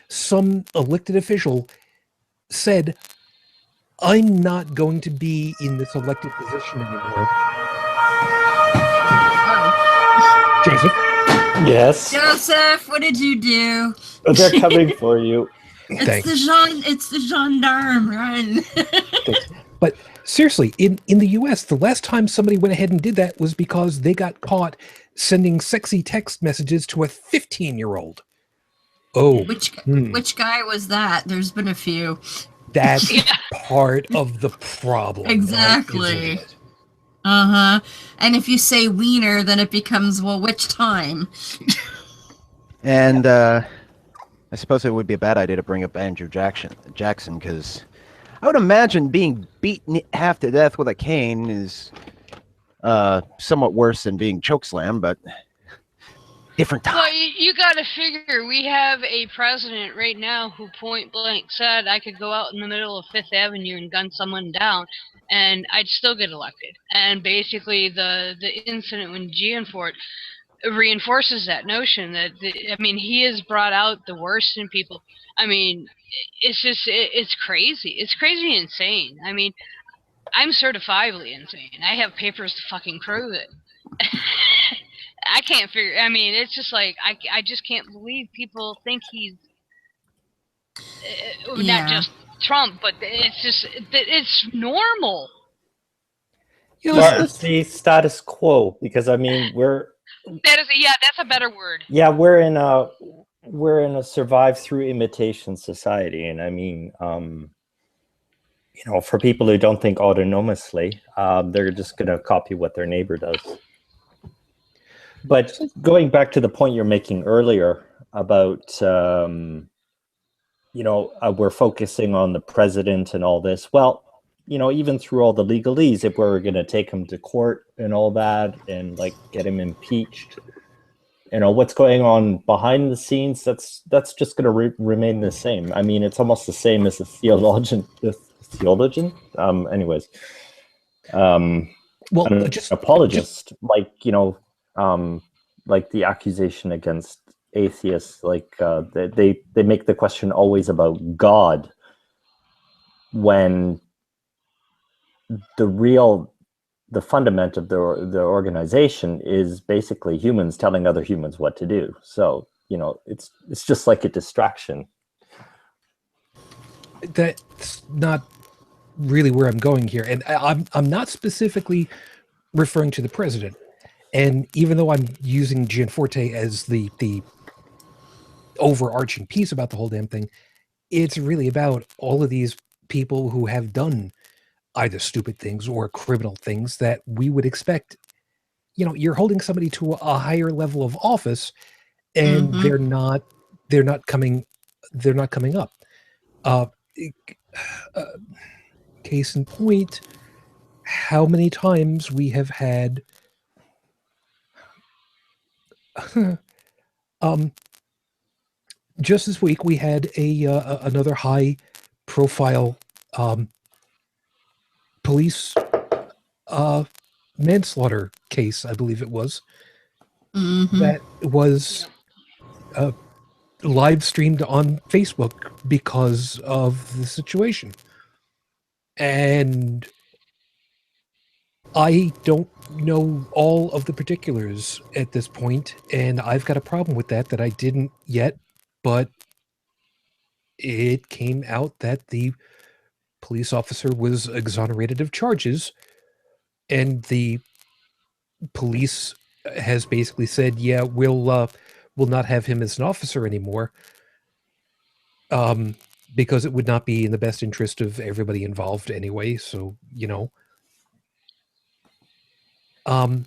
some elected official said, I'm not going to be in this elected position anymore? Joseph? Yes. Joseph, what did you do? They're coming for you. It's the gendarme, run. But seriously, in the US, the last time somebody went ahead and did that was because they got caught sending sexy text messages to a 15-year-old. Oh. Which guy was that? There's been a few. That's part of the problem. Exactly. Uh-huh. And if you say wiener, then it becomes, well, which time? And I suppose it would be a bad idea to bring up Andrew Jackson, because I would imagine being beaten half to death with a cane is somewhat worse than being chokeslammed, but different time. Well, you got to figure we have a president right now who point blank said I could go out in the middle of Fifth Avenue and gun someone down, and I'd still get elected. And basically, the incident when Gianforte reinforces that notion that he has brought out the worst in people. I mean, it's just it's crazy. It's crazy and insane. I mean, I'm certifiably insane. I have papers to fucking prove it. I can't figure. I mean, it's just like I just can't believe people think he's not just Trump, but it's just it's normal. You know, Well, it's the status quo, because I mean that's a better word. Yeah, we're in a survive through imitation society, and I mean, you know, for people who don't think autonomously, they're just going to copy what their neighbor does. But going back to the point you're making earlier about, you know, we're focusing on the president and all this. Well, you know, even through all the legalese, if we're going to take him to court and all that and like get him impeached, you know, what's going on behind the scenes, that's just going to remain the same. I mean, it's almost the same as the theologian. Anyways, well, just apologist, like, you know, like the accusation against atheists, like they make the question always about God, when the fundament of the organization is basically humans telling other humans what to do. So, you know, it's just like a distraction. That's not really where I'm going here, and I'm not specifically referring to the president. And even though I'm using Gianforte as the overarching piece about the whole damn thing, it's really about all of these people who have done either stupid things or criminal things that we would expect. You know, you're holding somebody to a higher level of office, and they're not coming they're not coming up. Case in point, how many times we have had just this week we had another high profile police manslaughter case, I believe it was, that was live streamed on Facebook because of the situation. And I don't know all of the particulars at this point, and I've got a problem with that I didn't yet, but it came out that the police officer was exonerated of charges, and the police has basically said, yeah, we'll not have him as an officer anymore, because it would not be in the best interest of everybody involved anyway. So, you know, I'm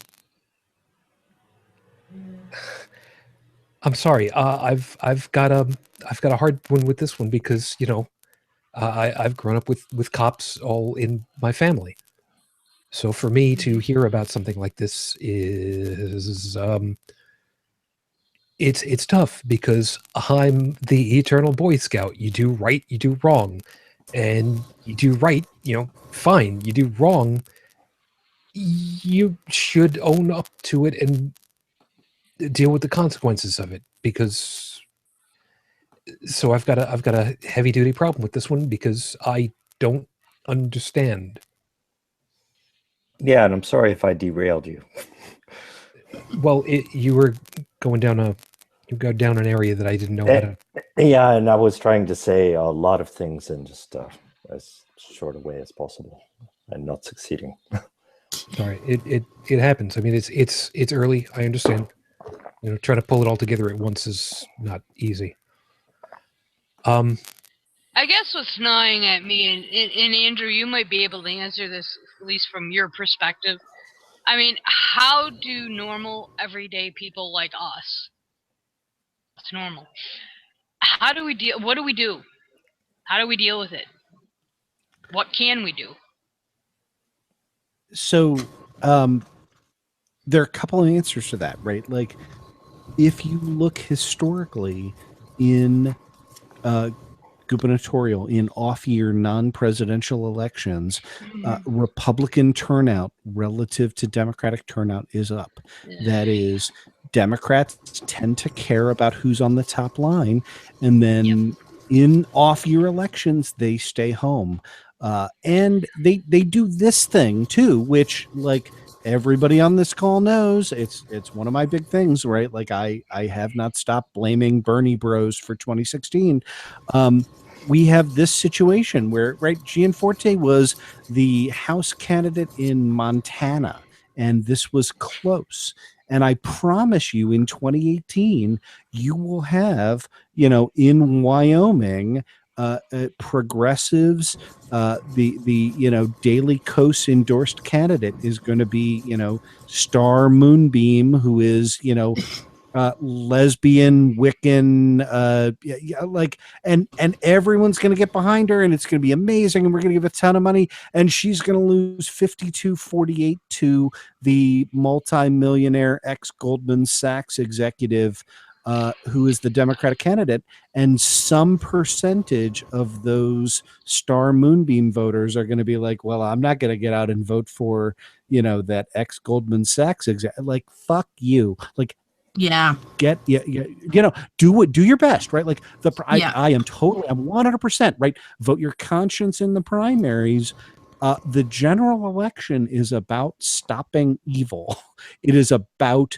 sorry. I've got a hard one with this one because, you know, I've grown up with cops all in my family. So for me to hear about something like this is it's tough because I'm the eternal Boy Scout. You do right, you do wrong, and you do right, you know, fine. You do wrong, you should own up to it and deal with the consequences of it. Because so I've got a heavy duty problem with this one because I don't understand. Yeah, and I'm sorry if I derailed you. Well, you were going down an area that I didn't know how to. Yeah, and I was trying to say a lot of things in just as short a way as possible, and not succeeding. Sorry, it happens. I mean, it's early. I understand. You know, trying to pull it all together at once is not easy. I guess what's gnawing at me, and Andrew, you might be able to answer this at least from your perspective. I mean, how do normal, everyday people like us? It's normal. How do we deal? What do we do? How do we deal with it? What can we do? So, there are a couple of answers to that, right? Like, if you look historically in gubernatorial, in off-year non-presidential elections, Republican turnout relative to Democratic turnout is up. That is, Democrats tend to care about who's on the top line, and then in off-year elections, they stay home. And they do this thing too, which, like, everybody on this call knows, it's one of my big things, right? Like, I have not stopped blaming Bernie Bros for 2016. We have this situation where, right, Gianforte was the House candidate in Montana, and this was close. And I promise you, in 2018, you will have, you know, in Wyoming, progressives, the you know, Daily Kos endorsed candidate is going to be, you know, Star Moonbeam, who is, you know, lesbian Wiccan, like, and everyone's going to get behind her, and it's going to be amazing, and we're going to give a ton of money, and she's going to lose 52-48 to the multi-millionaire ex-Goldman Sachs executive, who is the Democratic candidate, and some percentage of those Star Moonbeam voters are going to be like, well, I'm not going to get out and vote for, you know, that ex-Goldman Sachs like, fuck you. Like, you know, do your best, right? Like, I am 100%, right? Vote your conscience in the primaries. The general election is about stopping evil. It is about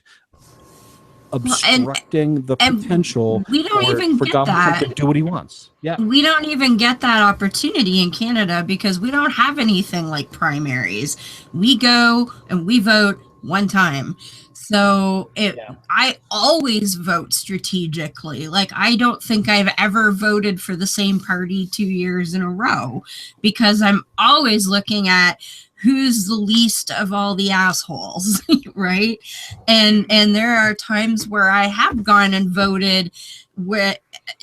obstructing the potential for Donald Trump to do what he wants. Yeah, we don't even get that opportunity in Canada because we don't have anything like primaries. We go and we vote one time. So I always vote strategically. Like, I don't think I've ever voted for the same party 2 years in a row because I'm always looking at who's the least of all the assholes, right? And there are times where I have gone and voted with,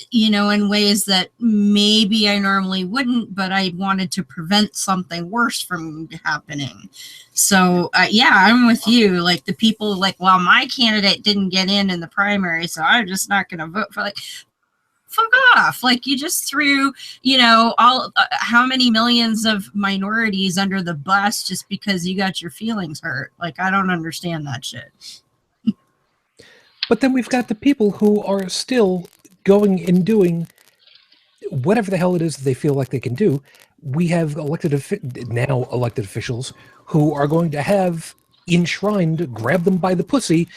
you know, in ways that maybe I normally wouldn't, but I wanted to prevent something worse from happening. So yeah, I'm with you. Like the people like, well, my candidate didn't get in the primary, so I'm just not going to vote for, like, fuck off. Like you just threw, you know, all how many millions of minorities under the bus just because you got your feelings hurt. Like I don't understand that shit. But then we've got the people who are still going and doing whatever the hell it is they feel like they can do. We have now elected officials who are going to have enshrined, grab them by the pussy,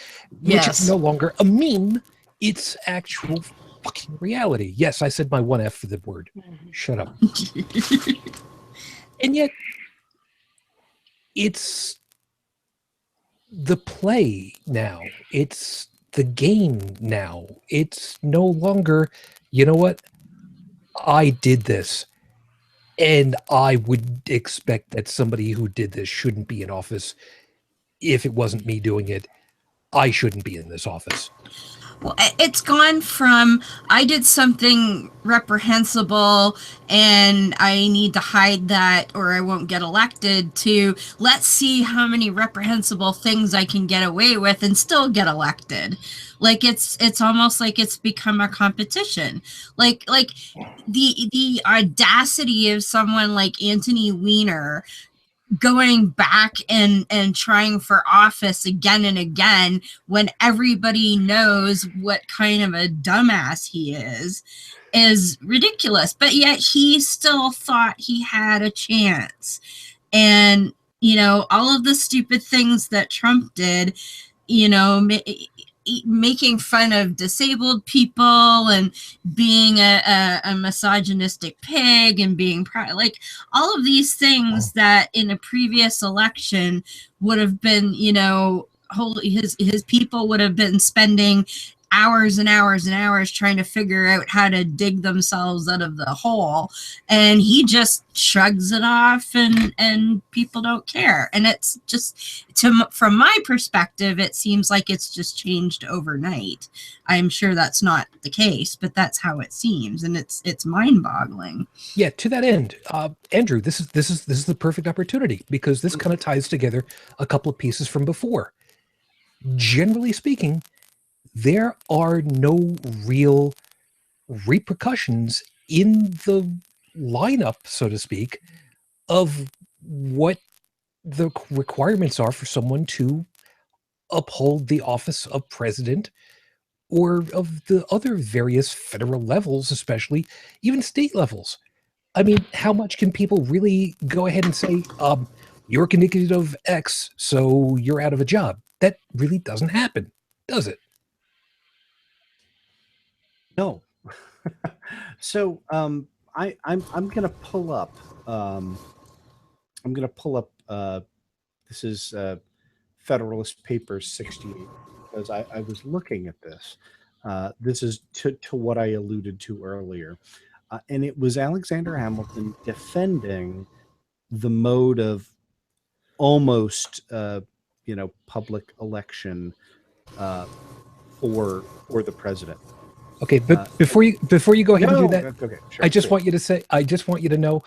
which is no longer a meme. It's actual fucking reality. Yes, I said my one F for the word. Shut up. And yet, it's the play now. It's the game now. It's no longer, you know what? I did this. And I would expect that somebody who did this shouldn't be in office. If it wasn't me doing it, I shouldn't be in this office. Well, it's gone from I did something reprehensible and I need to hide that or I won't get elected to let's see how many reprehensible things I can get away with and still get elected. Like it's almost like it's become a competition. Like the audacity of someone like Anthony Weiner going back and trying for office again and again when everybody knows what kind of a dumbass he is ridiculous. But yet he still thought he had a chance. And, you know, all of the stupid things that Trump did, you know, making fun of disabled people and being a misogynistic pig and being like all of these things that in a previous election would have been, you know, his people would have been spending hours and hours and hours trying to figure out how to dig themselves out of the hole, and he just shrugs it off and people don't care. And it's just from my perspective, it seems like it's just changed overnight. I'm sure that's not the case, but that's how it seems, and it's mind-boggling. Yeah, to that end, Andrew, this is the perfect opportunity because this kind of ties together a couple of pieces from before. Generally speaking, there are no real repercussions in the lineup, so to speak, of what the requirements are for someone to uphold the office of president or of the other various federal levels, especially even state levels. I mean, how much can people really go ahead and say, you're convicted of X, so you're out of a job? That really doesn't happen, does it? No. So I'm gonna pull up. This is Federalist Papers 68 because I was looking at this. This is to what I alluded to earlier, and it was Alexander Hamilton defending the mode of almost public election for the president. Okay, but before you go ahead and do that, okay, sure, I just want you to know,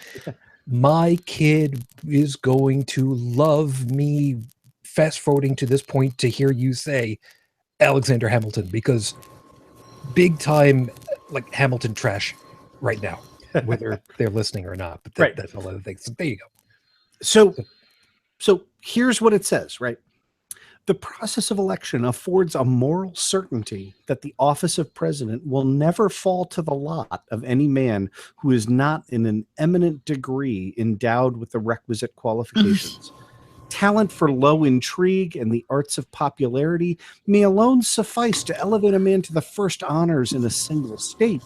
my kid is going to love me fast forwarding to this point to hear you say Alexander Hamilton, because big time like Hamilton trash right now, whether they're listening or not. But that's all other things. So there you go. So here's what it says, right? The process of election affords a moral certainty that the office of president will never fall to the lot of any man who is not in an eminent degree endowed with the requisite qualifications. Talent for low intrigue and the arts of popularity may alone suffice to elevate a man to the first honors in a single state,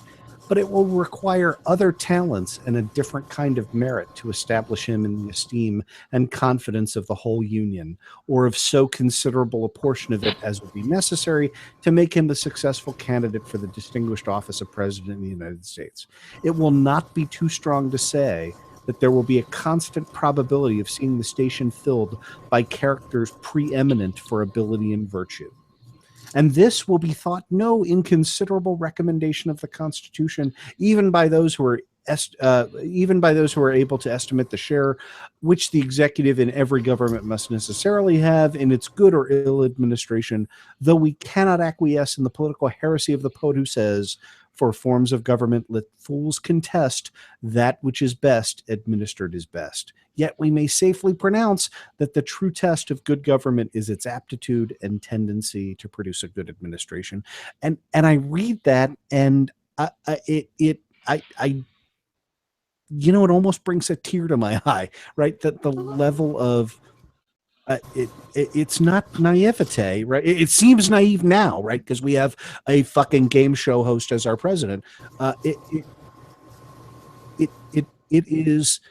but it will require other talents and a different kind of merit to establish him in the esteem and confidence of the whole Union, or of so considerable a portion of it as will be necessary to make him the successful candidate for the distinguished office of President of the United States. It will not be too strong to say that there will be a constant probability of seeing the station filled by characters preeminent for ability and virtue. And this will be thought no inconsiderable recommendation of the Constitution, even by those who are able to estimate the share which the executive in every government must necessarily have in its good or ill administration, though we cannot acquiesce in the political heresy of the poet who says, for forms of government let fools contest, that which is best administered is best. Yet we may safely pronounce that the true test of good government is its aptitude and tendency to produce a good administration. And I read that, and it almost brings a tear to my eye, right? That the level of it's not naivete, right? It seems naive now, right? Because we have a fucking game show host as our president. It is,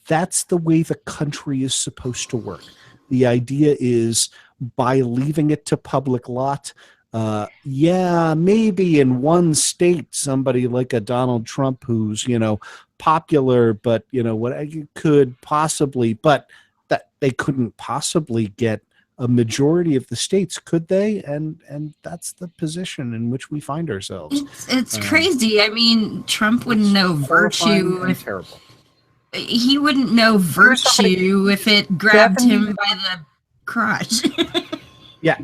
that's the way the country is supposed to work. The idea is by leaving it to public lot. Maybe in one state, somebody like a Donald Trump who's, popular, but what could possibly, but that they couldn't possibly get a majority of the states, could they? And that's the position in which we find ourselves. It's crazy. I mean, Trump wouldn't know virtue if terrible. He wouldn't know virtue if it grabbed him by the crotch. Yeah.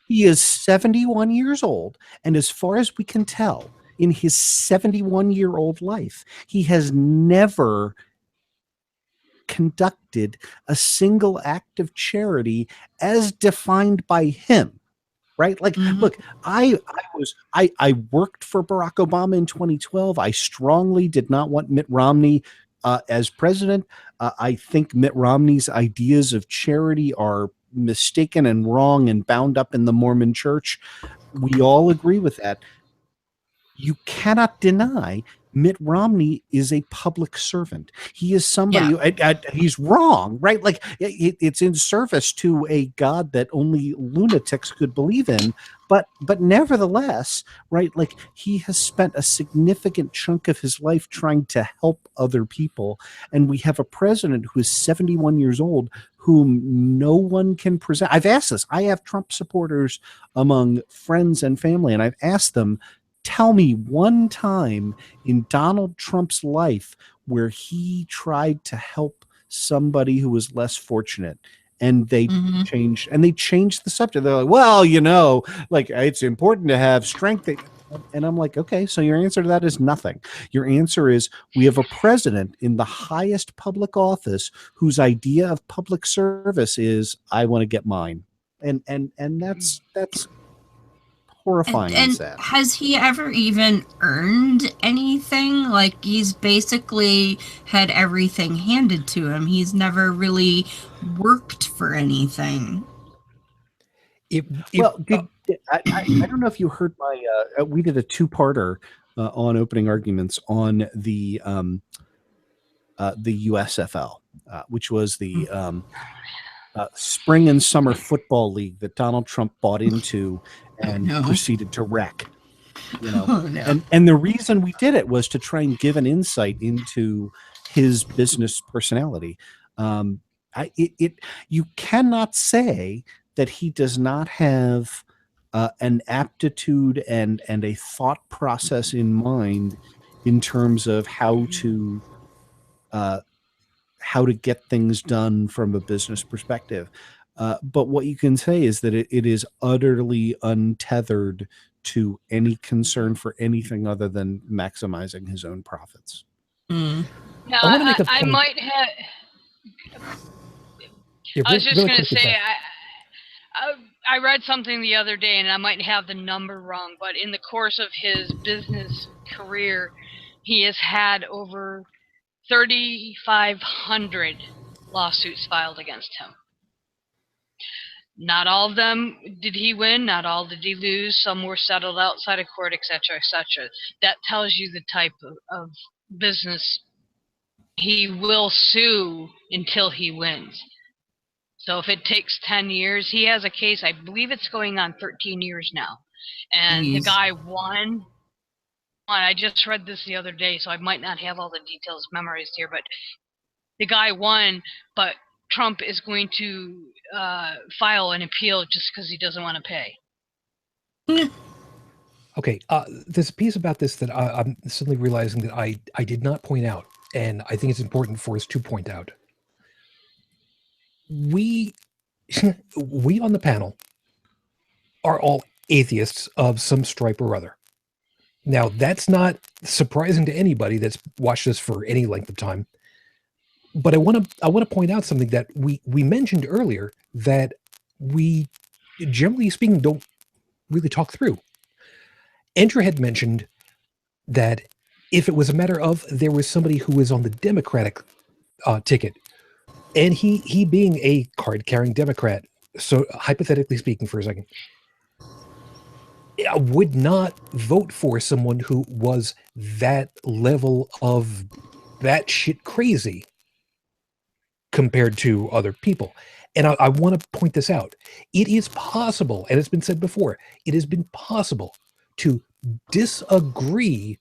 He is 71 years old, and as far as we can tell, in his 71-year-old life, he has never conducted a single act of charity as defined by him. Right? Like, look, I worked for Barack Obama in 2012. I strongly did not want Mitt Romney as president. I think Mitt Romney's ideas of charity are mistaken and wrong and bound up in the Mormon church. We all agree with that. You cannot deny Mitt Romney is a public servant. He is somebody who, he's wrong, right? Like it's in service to a God that only lunatics could believe in. But nevertheless, right? Like he has spent a significant chunk of his life trying to help other people. And we have a president who is 71 years old whom no one can present. I've asked this. I have Trump supporters among friends and family, and I've asked them, tell me one time in Donald Trump's life where he tried to help somebody who was less fortunate. And they changed the subject. They're like, well, like it's important to have strength. And I'm like, okay, so your answer to that is nothing. Your answer is we have a president in the highest public office whose idea of public service is I want to get mine. And that's horrifying and sad. Has he ever even earned anything? Like he's basically had everything handed to him. He's never really worked for anything. I don't know if you heard my we did a two-parter on opening arguments on the USFL, which was the spring and summer football league that Donald Trump bought into and proceeded to wreck. And the reason we did it was to try and give an insight into his business personality. You cannot say that he does not have an aptitude and a thought process in mind in terms of how to get things done from a business perspective. But what you can say is that it is utterly untethered to any concern for anything other than maximizing his own profits. Now, I might have... I was just going to say, I read something the other day, and I might have the number wrong, but in the course of his business career, he has had over 3,500 lawsuits filed against him. Not all of them did he win, not all did he lose, some were settled outside of court, etc., etc. That tells you the type of business he will sue until he wins. So if it takes 10 years, he has a case, I believe it's going on 13 years now. And the guy won. I just read this the other day, so I might not have all the details memorized here, but the guy won, but Trump is going to file an appeal just because he doesn't want to pay. Okay, there's a piece about this that I'm suddenly realizing that I did not point out, and I think it's important for us to point out. We on the panel are all atheists of some stripe or other. Now, that's not surprising to anybody that's watched us for any length of time. But I want to point out something that we mentioned earlier that we, generally speaking, don't really talk through. Andrew had mentioned that if it was a matter of there was somebody who was on the Democratic ticket, and he being a card-carrying Democrat, so hypothetically speaking for a second, I would not vote for someone who was that level of batshit crazy compared to other people. And I want to point this out. It is possible, and it's been said before, it has been possible to disagree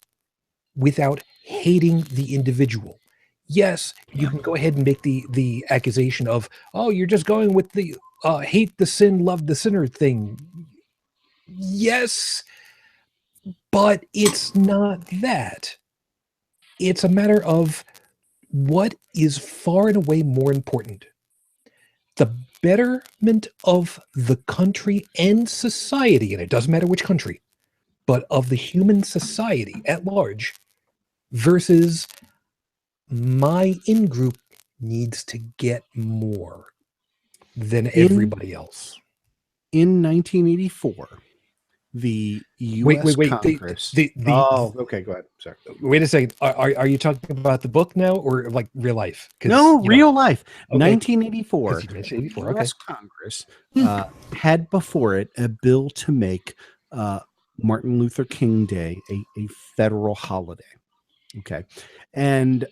without hating the individual. Yes, you can go ahead and make the accusation of, oh, you're just going with the hate the sin, love the sinner thing. Yes, but it's not that. It's a matter of what is far and away more important. The betterment of the country and society, and it doesn't matter which country, but of the human society at large, versus my in-group needs to get more than everybody else. In 1984, the U.S. Wait. Congress. Okay, go ahead. Sorry. Wait a second. Are you talking about the book now or like real life? No, real life. Okay. 1984. 1984. The Okay. U.S. Congress had before it a bill to make Martin Luther King Day a federal holiday. Okay, and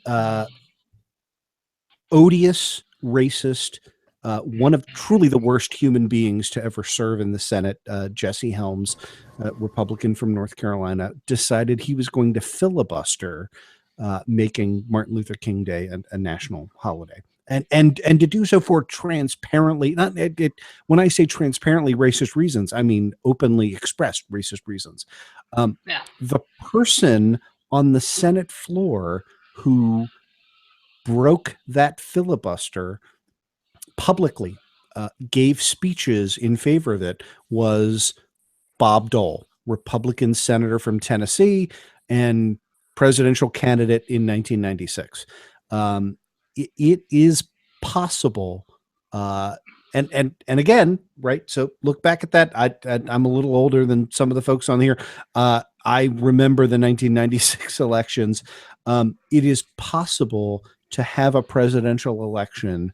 odious, racist. One of truly the worst human beings to ever serve in the Senate, Jesse Helms, Republican from North Carolina, decided he was going to filibuster making Martin Luther King Day a national holiday. And to do so for transparently, when I say transparently racist reasons, I mean openly expressed racist reasons. The person on the Senate floor who broke that filibuster publicly gave speeches in favor of it was Bob Dole, Republican senator from Tennessee and presidential candidate in 1996. It is possible, and again, right? So look back at that. I'm a little older than some of the folks on here. I remember the 1996 elections. It is possible to have a presidential election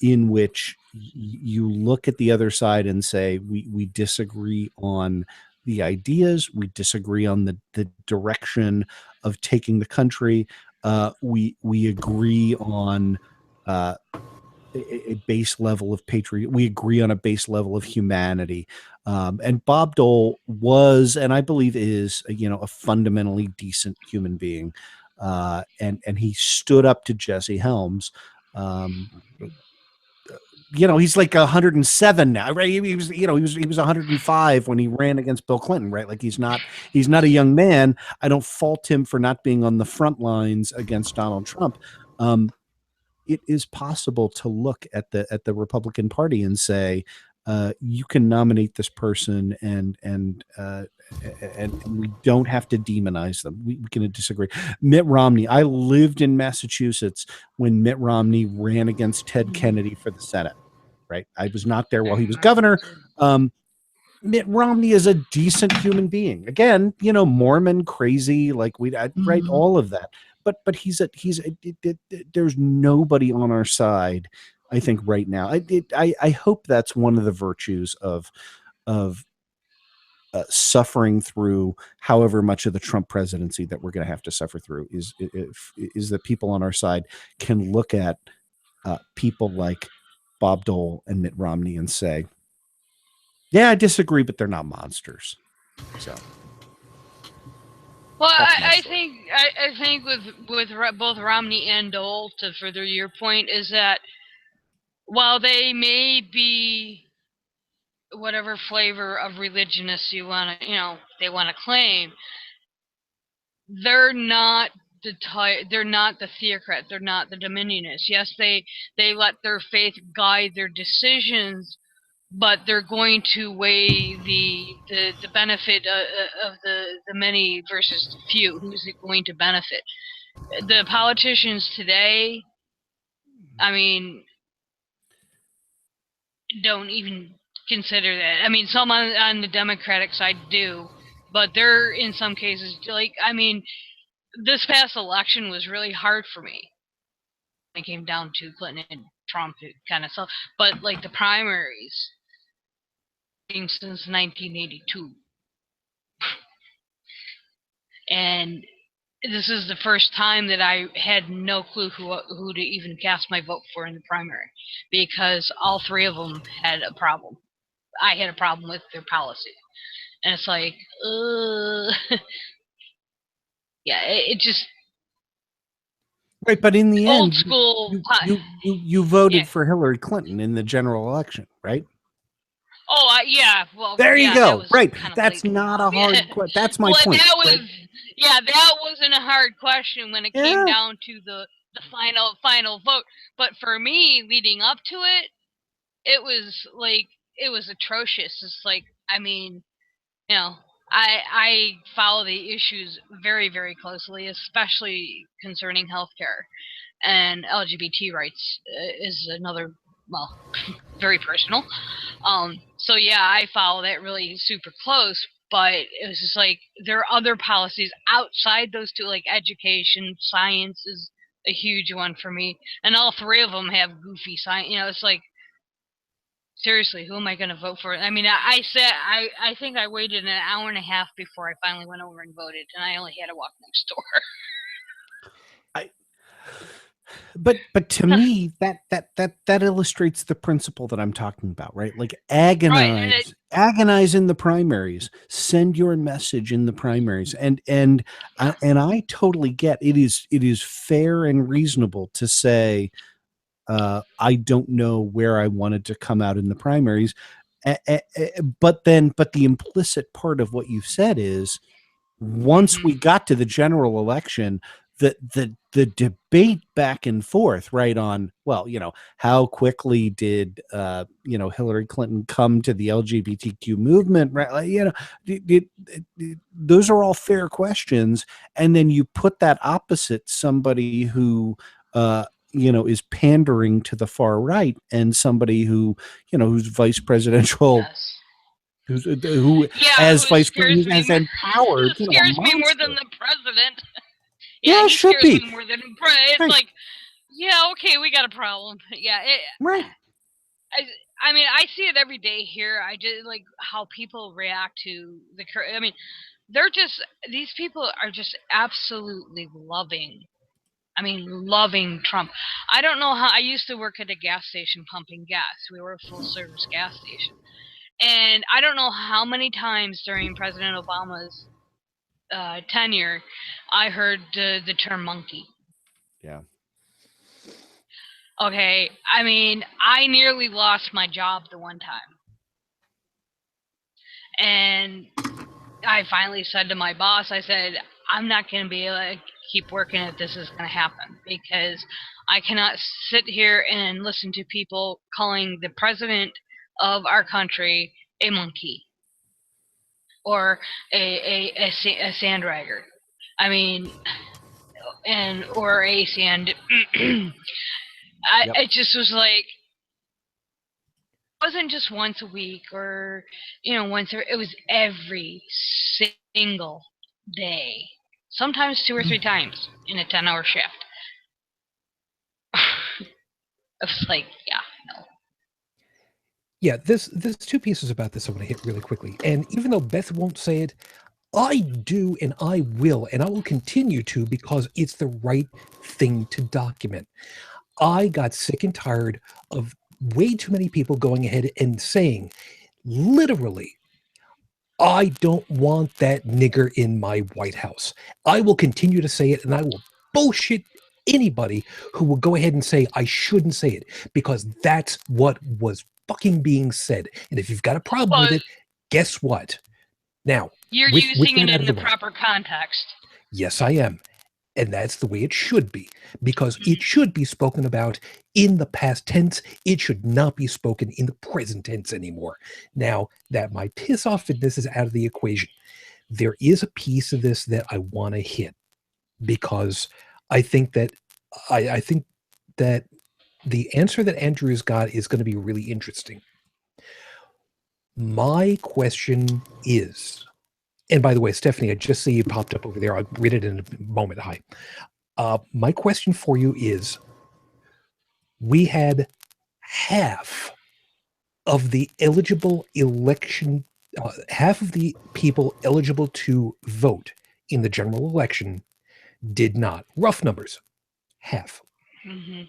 in which you look at the other side and say, we disagree on the ideas, we disagree on the direction of taking the country, we agree on a base level of patriot, we agree on a base level of humanity. And Bob Dole was, and I believe is, a fundamentally decent human being. And he stood up to Jesse Helms. He's like 107 now, right? He was 105 when he ran against Bill Clinton, right? Like he's not a young man. I don't fault him for not being on the front lines against Donald Trump. It is possible to look at the Republican Party and say, you can nominate this person and we don't have to demonize them. We can disagree. Mitt Romney. I lived in Massachusetts when Mitt Romney ran against Ted Kennedy for the Senate. Right. I was not there while he was governor. Mitt Romney is a decent human being. Again, Mormon crazy, like right, all of that. But there's nobody on our side, I think, right now. I hope that's one of the virtues of suffering through however much of the Trump presidency that we're going to have to suffer through is that people on our side can look at people like Bob Dole and Mitt Romney and say, yeah, I disagree, but they're not monsters. So Well, That's my I story. think I think with both Romney and Dole, to further your point, is that while they may be whatever flavor of religionists you want to, they want to claim, they're not they're not the theocrat, they're not the dominionists. Yes, they let their faith guide their decisions, but they're going to weigh the benefit of the many versus the few. Who's it going to benefit? The politicians today, I mean, don't even consider that. I mean, some on the Democratic side do, but they're in some cases like, I mean, this past election was really hard for me. It came down to Clinton and Trump, it kind of sucked. But like the primaries, since 1982, and this is the first time that I had no clue who to even cast my vote for in the primary, because all three of them had a problem. I had a problem with their policy, and it's like, yeah, it just Right, but in the old end, school. you voted Yeah. for Hillary Clinton in the general election, right? Oh, yeah. Well, There you yeah, go. that was Right. kind of That's blatant. not a hard question. That's my Well, point. that was, right? yeah, that wasn't a hard question when it came Yeah. down to the final vote. But for me, leading up to it, it was like, it was atrocious. It's like, I mean, I follow the issues very, very closely, especially concerning healthcare, and LGBT rights is another, well, very personal. So yeah, I follow that really super close, but it was just like, there are other policies outside those two, like education, science is a huge one for me, and all three of them have goofy science. It's like, seriously, who am I going to vote for? I mean, I think I waited an hour and a half before I finally went over and voted, and I only had to walk next door. But to me, that illustrates the principle that I'm talking about, right? Like Right, agonize in the primaries, send your message in the primaries, and I totally get it is fair and reasonable to say, I don't know where I wanted to come out in the primaries, but the implicit part of what you've said is, once we got to the general election, the debate back and forth, right, on, well, how quickly did Hillary Clinton come to the LGBTQ movement, right? Like, those are all fair questions, and then you put that opposite somebody who is pandering to the far right, and somebody who's vice presidential. yes. Who Yeah, as who vice scares president me has empowered, a scares me more monster. than the president. Yeah, it he should scares be. me more than the president. It's Right. like, yeah, okay, we got a problem. Yeah, Right. I mean, I see it every day here. I just like how people react to the current. I mean, these people are just absolutely loving. I mean, loving Trump. I don't know how. I used to work at a gas station pumping gas. We were a full service gas station. And I don't know how many times during President Obama's tenure I heard the term monkey. Yeah. Okay, I mean, I nearly lost my job the one time. And I finally said to my boss, I said, I'm not going to be able to keep working if this is going to happen, because I cannot sit here and listen to people calling the president of our country a monkey or a sand dragger. I mean, or a sand. Yep. It just was like, it wasn't just once a week or it was every single day, sometimes 2 or 3 times in a 10-hour shift. It was like, yeah, no. Yeah, there's two pieces about this I want to hit really quickly. And even though Beth won't say it, I do, and I will continue to, because it's the right thing to document. I got sick and tired of way too many people going ahead and saying, literally, I don't want that nigger in my White House. I will continue to say it, and I will bullshit anybody who will go ahead and say I shouldn't say it, because that's what was fucking being said. And if you've got a problem with Well, it, guess what? Now, you're with using that it out in of the way, proper context. yes, I am. And that's the way it should be, because it should be spoken about in the past tense. It should not be spoken in the present tense anymore. Now, that my piss offness is out of the equation, there is a piece of this that I want to hit, because I think that I think that the answer that Andrew's got is going to be really interesting. My question is, and by the way, Stephanie, I just see you popped up over there. I'll read it in a moment. Hi. My question for you is, we had half of the eligible election, half of the people eligible to vote in the general election did not. Rough numbers, half. Mm-hmm.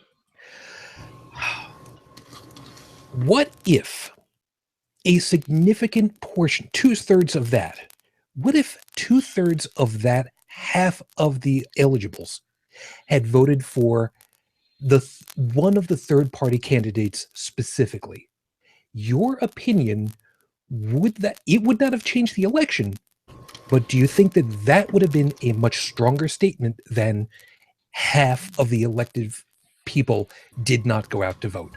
What if a significant portion, 2/3 of that, what if 2/3 of that half of the eligibles had voted for one of the third party candidates specifically? Your opinion, would not have changed the election, but do you think that that would have been a much stronger statement than half of the elected people did not go out to vote?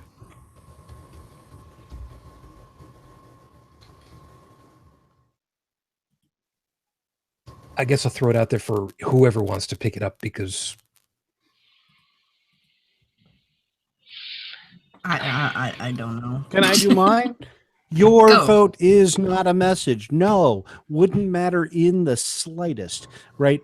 I guess I'll throw it out there for whoever wants to pick it up, because I don't know. Can I do mine? Your Go. vote is not a message. No, wouldn't matter in the slightest, right?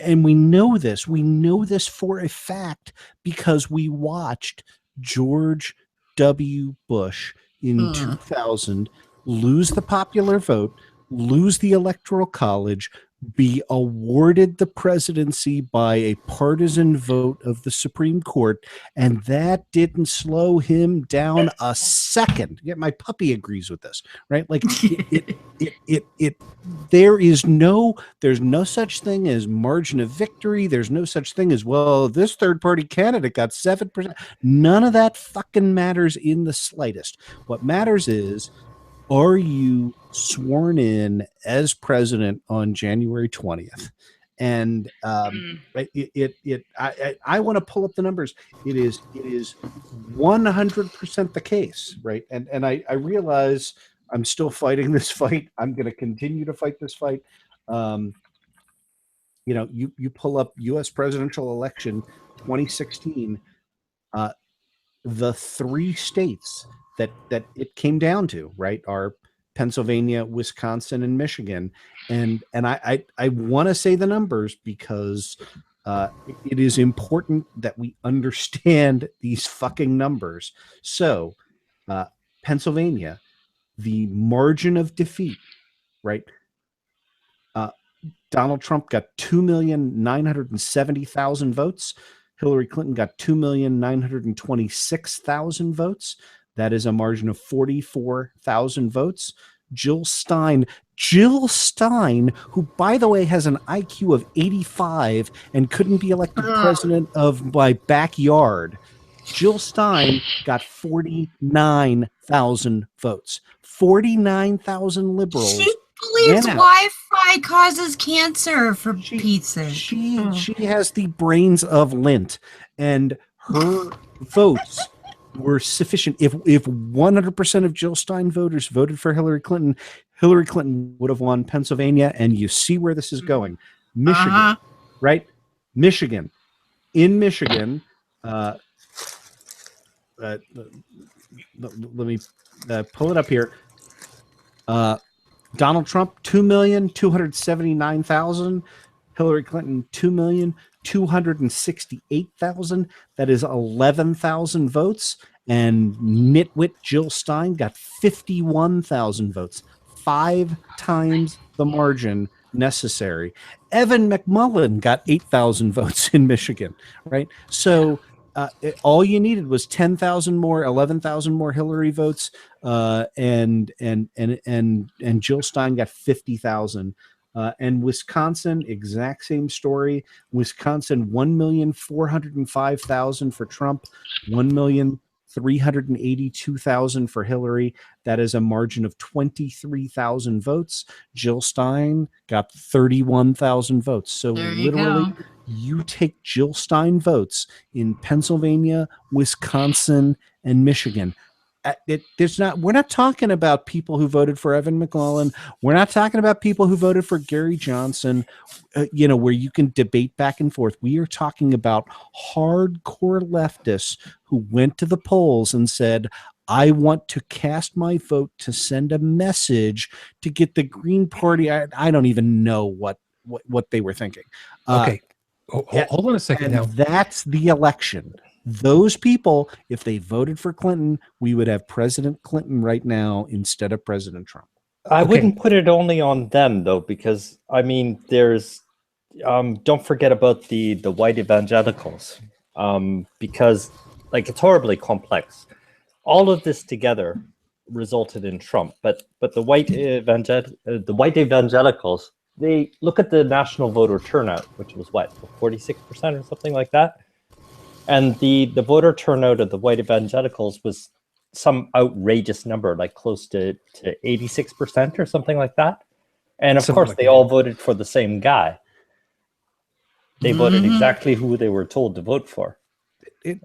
And we know this. We know this for a fact because we watched George W. Bush in 2000 lose the popular vote, lose the Electoral College, be awarded the presidency by a partisan vote of the Supreme Court, and that didn't slow him down a second. Yet my puppy agrees with this, right? Like there's no such thing as margin of victory. There's no such thing as, well, this third party candidate got 7%. None of that fucking matters in the slightest. What matters is, are you sworn in as president on January 20th? And I want to pull up the numbers. It is 100% the case, right? And I realize I'm still fighting this fight. I'm going to continue to fight this fight. You pull up U.S. presidential election 2016. The three states that it came down to, right, are Pennsylvania, Wisconsin, and Michigan. And I want to say the numbers because it is important that we understand these fucking numbers. So Pennsylvania, the margin of defeat, right? Donald Trump got 2,970,000 votes. Hillary Clinton got 2,926,000 votes. That is a margin of 44,000 votes. Jill Stein, who, by the way, has an IQ of 85 and couldn't be elected president of my backyard. Jill Stein got 49,000 votes. 49,000 liberals. She believes Wi-Fi causes cancer, for Pete's sake. She has the brains of lint, and her votes were sufficient. If 100% of Jill Stein voters voted for Hillary Clinton would have won Pennsylvania, and you see where this is going. Michigan, right? Michigan. In Michigan, let me pull it up here. Donald Trump, 2,279,000. Hillary Clinton, 2,268,000. That is 11,000 votes. And nitwit Jill Stein got 51,000 votes, 5 times the margin necessary. Evan McMullin got 8,000 votes in Michigan, right? So all you needed was 10,000 more, 11,000 more Hillary votes, and Jill Stein got 50,000. And Wisconsin, exact same story. Wisconsin, 1,405,000 for Trump, 1,382,000 for Hillary. That is a margin of 23,000 votes. Jill Stein got 31,000 votes. So There you literally, go. you take Jill Stein votes in Pennsylvania, Wisconsin, and Michigan. We're not talking about people who voted for Evan McClellan. We're not talking about people who voted for Gary Johnson, where you can debate back and forth. We are talking about hardcore leftists who went to the polls and said, I want to cast my vote to send a message to get the Green Party. I don't even know what they were thinking. Okay. Hold on a second now. That's the election. Those people, if they voted for Clinton, we would have President Clinton right now instead of President Trump. I wouldn't put it only on them, though, because, I mean, there's, don't forget about the white evangelicals, because, like, it's horribly complex. All of this together resulted in Trump, but the white evangelicals, they look at the national voter turnout, which was what, 46% or something like that? And the voter turnout of the white evangelicals was some outrageous number, like close to 86% or something like that. And of course, they all voted for the same guy. They voted exactly who they were told to vote for. You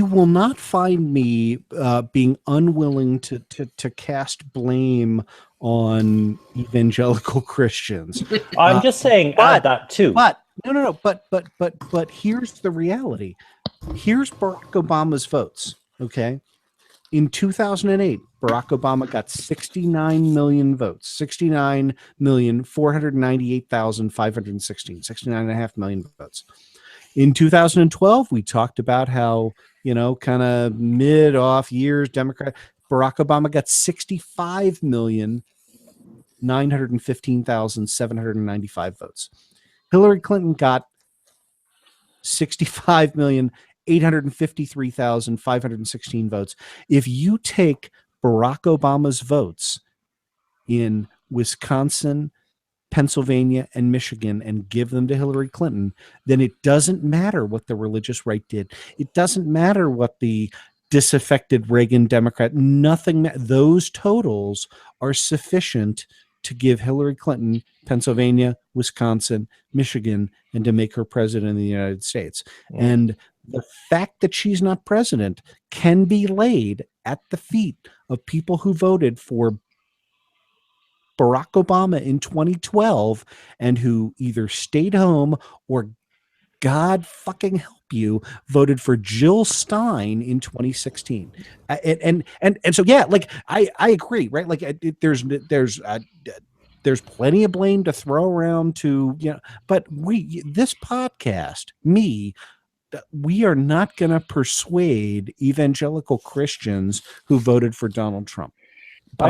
will not find me being unwilling to cast blame on evangelical Christians. I'm just saying, add that too. But here's the reality. Here's Barack Obama's votes. Okay, in 2008, Barack Obama got 69 million votes, 69,498,516, 69.5 million votes. In 2012, we talked about how, kind of mid-off years, Democrat, Barack Obama got 65,915,795 votes. Hillary Clinton got 65,853,516 votes. If you take Barack Obama's votes in Wisconsin, Pennsylvania, and Michigan and give them to Hillary Clinton, then it doesn't matter what the religious right did. It doesn't matter what the disaffected Reagan Democrat, nothing, those totals are sufficient to give Hillary Clinton Pennsylvania, Wisconsin, Michigan, and to make her president of the United States. Yeah. And the fact that she's not president can be laid at the feet of people who voted for Barack Obama in 2012 and who either stayed home or, God fucking help you, voted for Jill Stein in 2016. And so, yeah, like I agree, right? Like there's plenty of blame to throw around to, but this podcast, we are not going to persuade evangelical Christians who voted for Donald Trump. But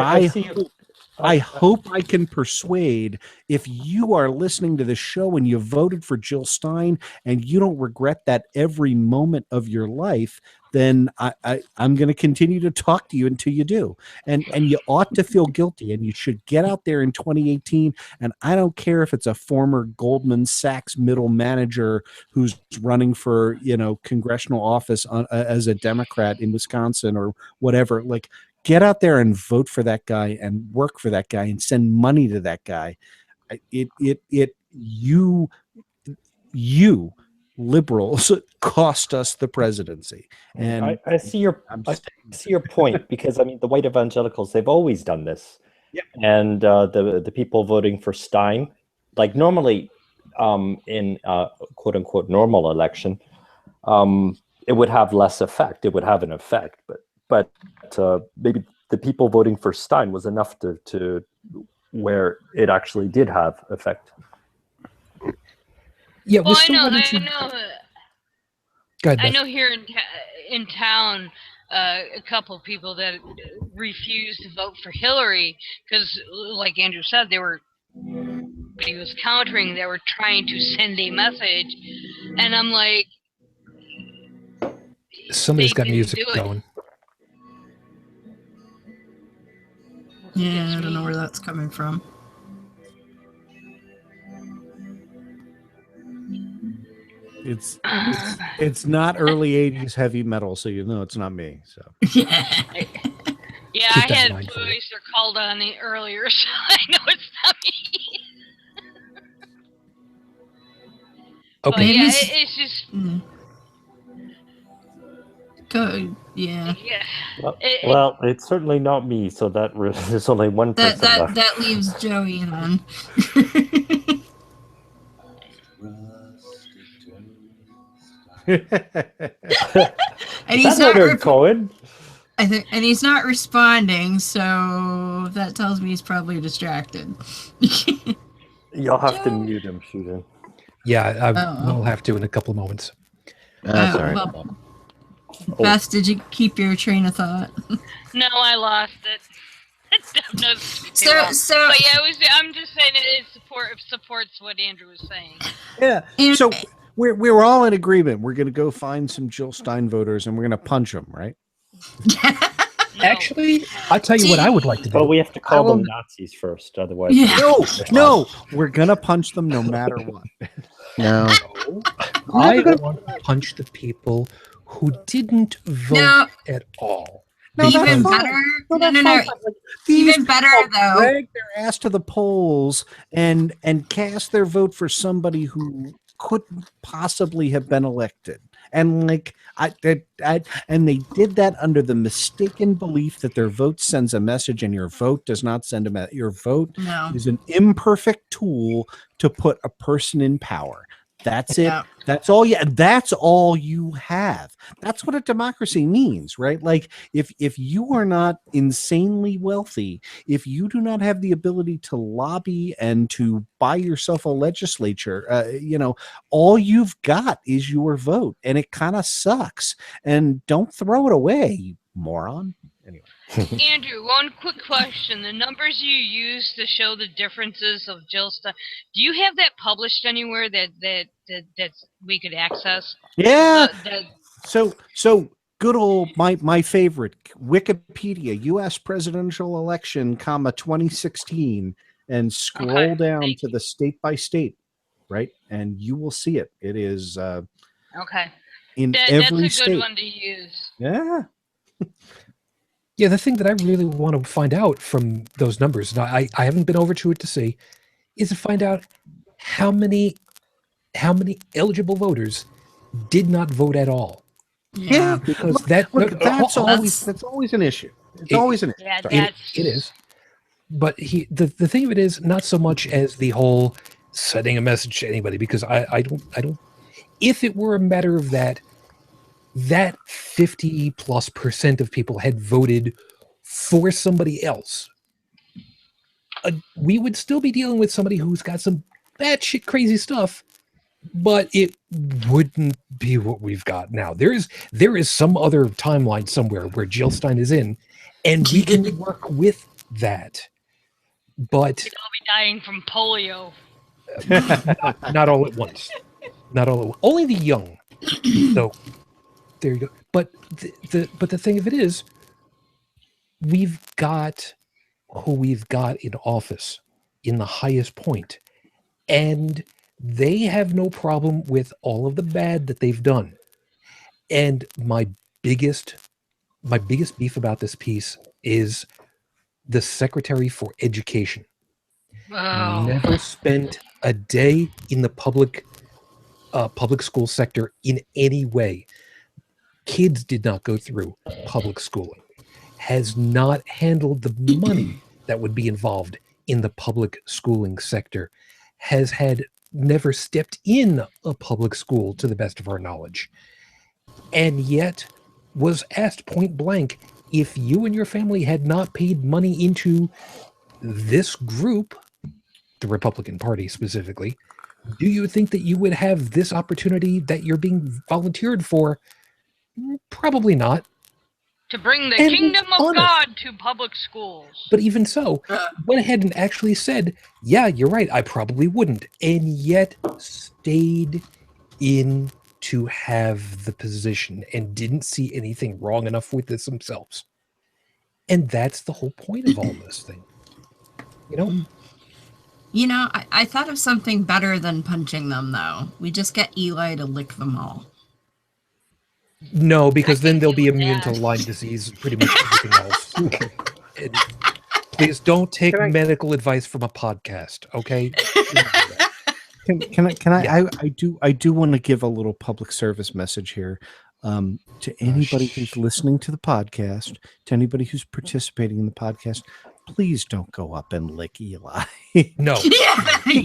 I hope I can persuade, if you are listening to the show and you voted for Jill Stein and you don't regret that every moment of your life, then I'm going to continue to talk to you until you do. And you ought to feel guilty, and you should get out there in 2018. And I don't care if it's a former Goldman Sachs middle manager who's running for, congressional office as a Democrat in Wisconsin or whatever, like, get out there and vote for that guy and work for that guy and send money to that guy. You liberals cost us the presidency. And I see your point, because the white evangelicals, they've always done this. Yeah. And the people voting for Stein, like normally in quote unquote normal election, it would have less effect. It would have an effect, but maybe the people voting for Stein was enough to where it actually did have effect. Yeah, well, I know here in town, a couple of people that refused to vote for Hillary because, like Andrew said, he was countering. They were trying to send a message And I'm like, Somebody's they got didn't music do it. going. Yeah, I don't know where that's coming from. It's not early 80s heavy metal, so you know it's not me. So Yeah. Yeah, Keep I that in had mind for you. Blue Oyster called on it earlier, so I know it's not me. But Okay. yeah, Maybe it's just Go, yeah. Well, it's certainly not me. So there's only one person left. That leaves Joey on. And he's That's not Leonard Cohen. I think, and he's not responding, so that tells me he's probably distracted. You'll have to mute him, Shujin. Yeah, Oh. we'll have to in a couple of moments. That's all right. Well, Beth, did you keep your train of thought? No, I lost it. No, So but yeah, I'm just saying it supports what Andrew was saying. yeah. So we're all in agreement. We're going to go find some Jill Stein voters and we're going to punch them, right? No. Actually, I'll tell you what I would like to do. But we have to call them Nazis first, otherwise. Yeah. No, we're going to punch them no matter what. No. I want to punch the people who didn't vote at all. No, Even that's better. fine. No. These Even better people though. drag their ass to the polls and cast their vote for somebody who couldn't possibly have been elected. And like and they did that under the mistaken belief that their vote sends a message, and your vote does not send a message. Your vote is an imperfect tool to put a person in power. That's it. Yeah. That's all. Yeah, that's all you have. That's what a democracy means, right? Like if you are not insanely wealthy, if you do not have the ability to lobby and to buy yourself a legislature, all you've got is your vote, and it kind of sucks. And don't throw it away, you moron. Anyway. Andrew, one quick question. The numbers you use to show the differences of Jill Stein, do you have that published anywhere that we could access? Yeah. So good old my favorite, Wikipedia, U.S. presidential election, 2016, and scroll down to the state by state, right? And you will see it. It is okay. In That's every a state. good one to use. Yeah. Yeah, the thing that I really want to find out from those numbers, and I haven't been over to it to see, is to find out how many eligible voters did not vote at all. Yeah, because that's always an issue. It's always an issue. Yeah, it is. But the thing of it is not so much as the whole sending a message to anybody, because I don't. If it were a matter of that 50+% of people had voted for somebody else, we would still be dealing with somebody who's got some batshit crazy stuff, but it wouldn't be what we've got now. There is some other timeline somewhere where Jill Stein is in, and we can work with that. But we'd all be dying from polio. Not all at once. Not all at once. Only the young. So there you go. But the thing of it is, we've got who we've got in office in the highest point, and they have no problem with all of the bad that they've done. And my biggest beef about this piece is the Secretary for Education. Oh. Never spent a day in the public school sector in any way. Kids did not go through public schooling. Has not handled the money that would be involved in the public schooling sector. Has never stepped in a public school to the best of our knowledge. And yet was asked point blank, if you and your family had not paid money into this group, the Republican Party specifically, do you think that you would have this opportunity that you're being volunteered for? Probably not. To bring the And kingdom of honest. God to public schools. But even so, went ahead and actually said, yeah, you're right, I probably wouldn't. And yet stayed in to have the position and didn't see anything wrong enough with this themselves. And that's the whole point of all this thing. You know? You know, I thought of something better than punching them, though. We just get Eli to lick them all. No, because then they'll be deal with immune to that. Lyme disease, pretty much everything else. And please don't take medical advice from a podcast, okay? I do want to give a little public service message here to anybody who's listening to the podcast, to anybody who's participating in the podcast. Please don't go up and lick Eli. No. He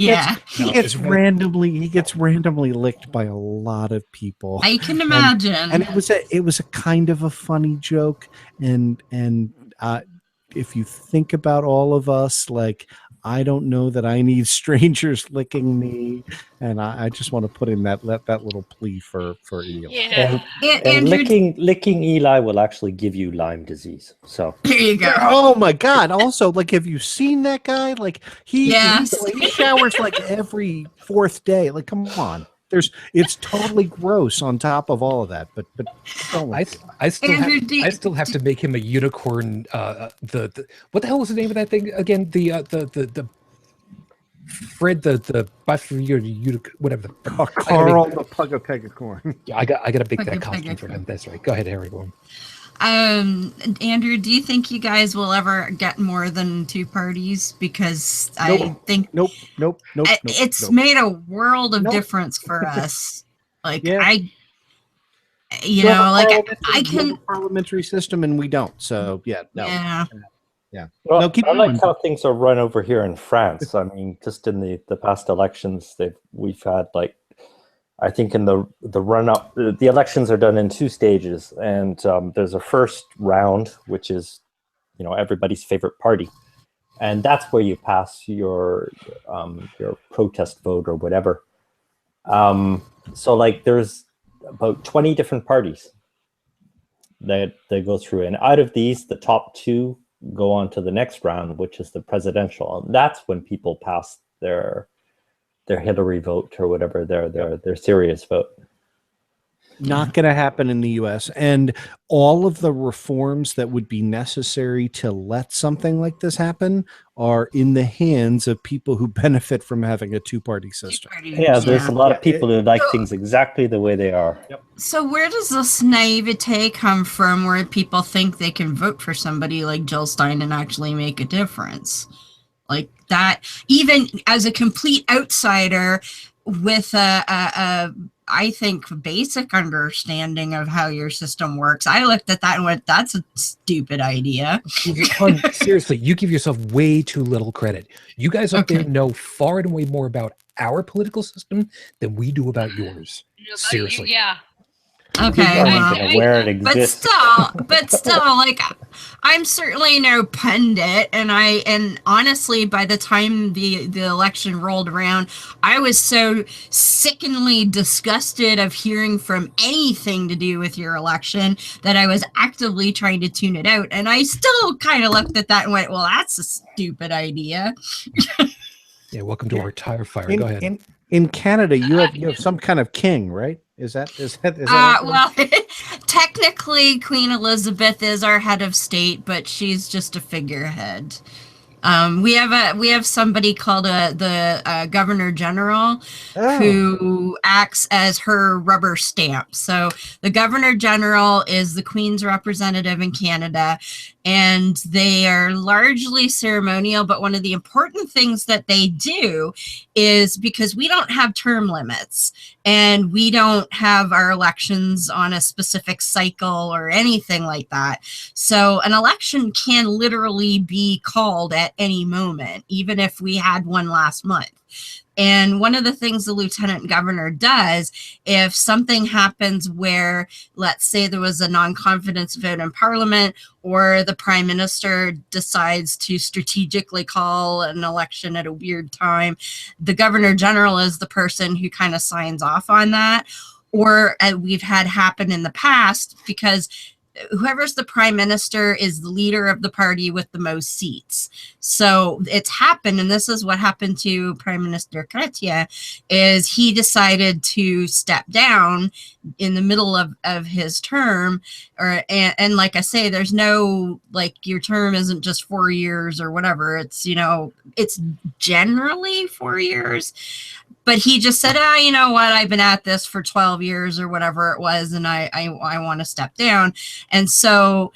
gets randomly licked by a lot of people. I can imagine. And it was a kind of a funny joke. And if you think about all of us, like, I don't know that I need strangers licking me, and I just want to put in that little plea for Eli. Yeah. And licking Eli will actually give you Lyme disease. So There you go. Oh my God! Also, like, have you seen that guy? Like, he showers like every fourth day. Like, come on. It's totally gross on top of all of that, but I still have to make him a unicorn. The what the hell was the name of that thing again? The Fred the whatever. Carl the Pugapegacorn. Yeah, I gotta make that costume for him. That's right. Go ahead, Harry. Go on. Andrew, do you think you guys will ever get more than 2 parties? Because I think it's made a world of difference for us. Like I can parliamentary system, and we don't. So yeah. Well, no, keep I like going. how things are run over here in France. I mean, just in the past elections, we've had, like, I think in the run up, the elections are done in 2 stages, and there's a first round, which is, everybody's favorite party, and that's where you pass your protest vote or whatever. So, like, there's about 20 different parties that go through, and out of these, the top 2 go on to the next round, which is the presidential. And that's when people pass their Hillary vote or whatever, their serious vote. Not going to happen in the U.S. And all of the reforms that would be necessary to let something like this happen are in the hands of people who benefit from having a 2-party system. Yeah, there's a lot of people who like things exactly the way they are. Yep. So where does this naivete come from, where people think they can vote for somebody like Jill Stein and actually make a difference? Like that, even as a complete outsider with I think, basic understanding of how your system works, I looked at that and went, that's a stupid idea. Seriously, you give yourself way too little credit. You guys up there know far and away more about our political system than we do about yours. Seriously. Yeah. Okay, where it exists. but still, like, I'm certainly no pundit, and honestly, by the time the election rolled around, I was so sickeningly disgusted of hearing from anything to do with your election that I was actively trying to tune it out, and I still kind of looked at that and went, well, that's a stupid idea. Yeah, welcome to our tire fire. Go ahead. In Canada, you have some kind of king, right? Is that well, technically Queen Elizabeth is our head of state, but she's just a figurehead. We have somebody called the Governor General who acts as her rubber stamp. So the Governor General is the Queen's representative in Canada, and they are largely ceremonial. But one of the important things that they do is, because we don't have term limits and we don't have our elections on a specific cycle or anything like that. So an election can literally be called at any moment, even if we had one last month. And one of the things the lieutenant governor does, if something happens where, let's say there was a non-confidence vote in parliament, or the prime minister decides to strategically call an election at a weird time, the governor general is the person who kind of signs off on that. Or we've had happen in the past, because whoever's the prime minister is the leader of the party with the most seats. So it's happened, and this is what happened to Prime Minister Chrétien, is he decided to step down in the middle of his term, and like I say, there's no, like, your term isn't just 4 years or whatever. It's, you know, it's generally 4 years. But he just said, you know what, I've been at this for 12 years or whatever it was, and I want to step down. And so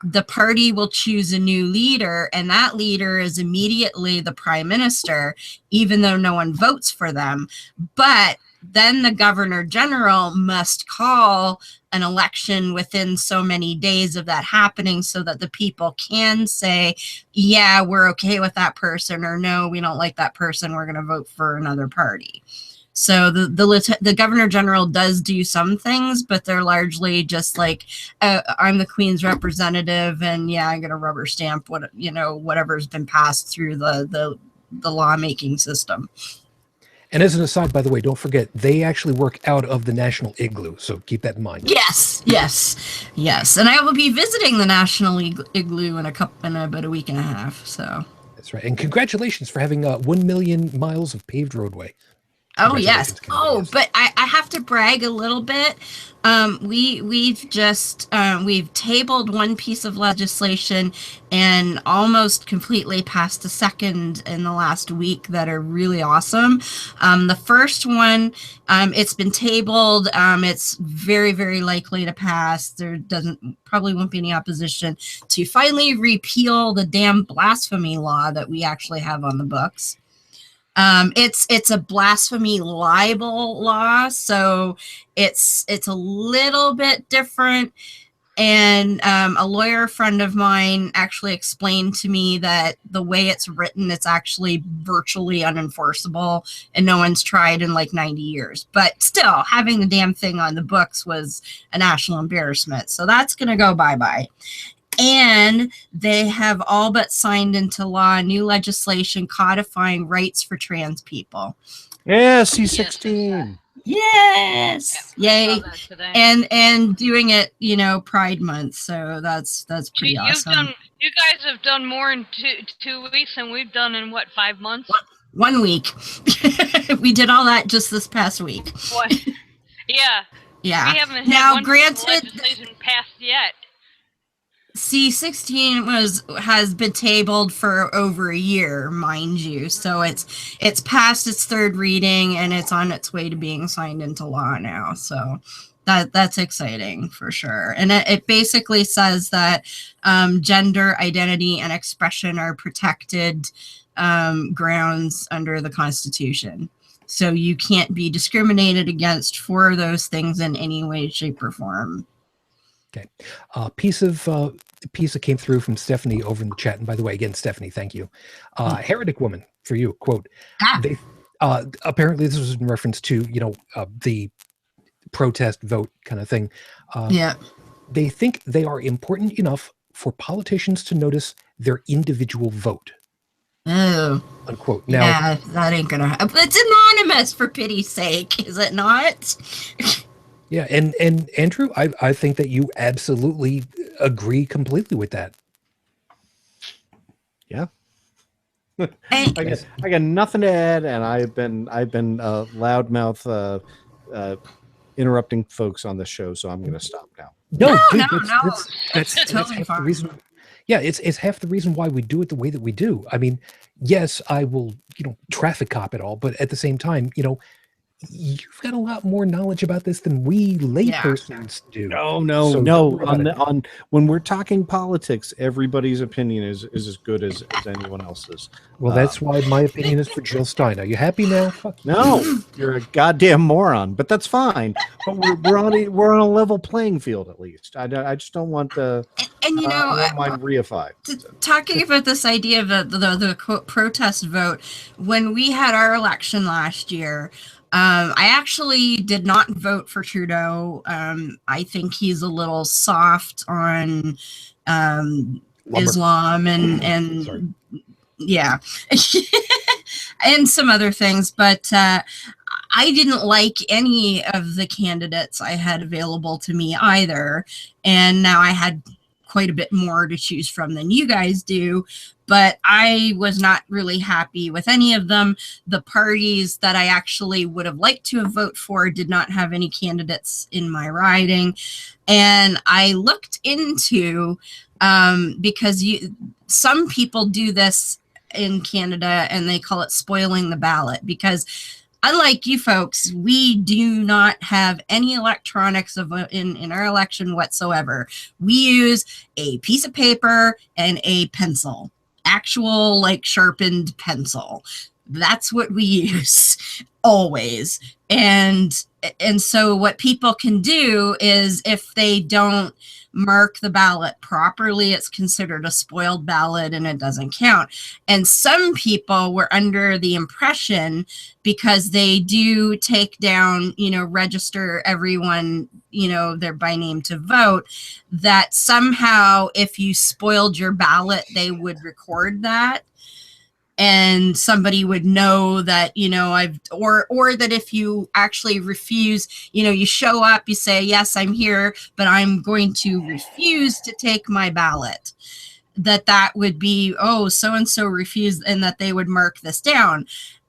the party will choose a new leader, and that leader is immediately the prime minister, even though no one votes for them. But then the governor general must call an election within so many days of that happening, so that the people can say, yeah, we're okay with that person, or no, we don't like that person, we're going to vote for another party. So the governor general does do some things, but they're largely just like, I'm the Queen's representative, and yeah, I'm going to rubber stamp what, you know, whatever's been passed through the lawmaking system. And as an aside, by the way, don't forget, they actually work out of the National Igloo, so keep that in mind. Yes. And I will be visiting the National Igloo in about a week and a half. So that's right. And congratulations for having 1 million miles of paved roadway. Oh, yes. Oh, but I have to brag a little bit. We've tabled one piece of legislation and almost completely passed a second in the last week that are really awesome. The first one, it's been tabled. It's very, very likely to pass. There probably won't be any opposition to finally repeal the damn blasphemy law that we actually have on the books. It's a blasphemy libel law, so it's a little bit different. And a lawyer friend of mine actually explained to me that the way it's written, it's actually virtually unenforceable, and no one's tried in like 90 years. But still, having the damn thing on the books was a national embarrassment. So that's going to go bye-bye. And they have all but signed into law new legislation codifying rights for trans people. Yeah, C16. Yes. Yeah, yay. And doing it, you know, Pride Month. So that's pretty awesome. You guys have done more in two weeks than we've done in what, 5 months? 1 week. We did all that just this past week. What? Yeah. Yeah. We haven't had now, one granted, legislation passed yet. C16 has been tabled for over a year, mind you. So it's past its third reading, and it's on its way to being signed into law now. So that's exciting for sure. And it basically says that gender identity and expression are protected grounds under the Constitution. So you can't be discriminated against for those things in any way, shape, or form. Okay. Piece that came through from Stephanie over in the chat. And by the way, again, Stephanie, thank you. Heretic woman for you, quote, they, apparently this was in reference to, you know, the protest vote kind of thing. Yeah. They think they are important enough for politicians to notice their individual vote. Oh. Unquote. Now, yeah, that ain't gonna happen. It's anonymous, for pity's sake, is it not? Yeah, and Andrew, I think that you absolutely agree completely with that. Yeah. I got nothing to add, and I've been loudmouth interrupting folks on the show, so I'm going to stop now. No, that's totally half fine. the reason. Yeah, it's half the reason why we do it the way that we do. I mean, yes, I will, you know, traffic cop it all, but at the same time, you know, you've got a lot more knowledge about this than we laypersons do. No. On when we're talking politics, everybody's opinion is as good as anyone else's. Well, that's why my opinion is for Jill Stein. Are you happy now? Fuck you. No, you're a goddamn moron. But that's fine. But we're on a level playing field at least. I just don't want the and you know, I don't mind reified. Talking about this idea of the quote, protest vote, when we had our election last year. I actually did not vote for Trudeau. I think he's a little soft on Islam and yeah, and some other things. But I didn't like any of the candidates I had available to me either. And now I had quite a bit more to choose from than you guys do, but I was not really happy with any of them. The parties that I actually would have liked to have voted for did not have any candidates in my riding. And I looked into, because some people do this in Canada and they call it spoiling the ballot, because unlike you folks, we do not have any electronics in our election whatsoever. We use a piece of paper and a pencil, actual like sharpened pencil. That's what we use always. And so what people can do is, if they don't mark the ballot properly, it's considered a spoiled ballot and it doesn't count. And some people were under the impression, because they do take down, register everyone, they're by name to vote, that somehow if you spoiled your ballot, they would record that. And somebody would know that, or that if you actually refuse, you show up, you say, yes, I'm here, but I'm going to refuse to take my ballot, that would be, oh, so-and-so refused, and that they would mark this down.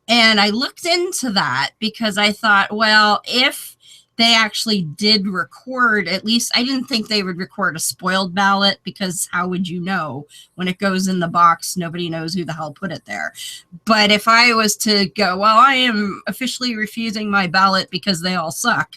And I looked into that because I thought, well, if they actually did record, at least I didn't think they would record a spoiled ballot, because how would you know when it goes in the box? Nobody knows who the hell put it there. But if I was to go, well, I am officially refusing my ballot because they all suck,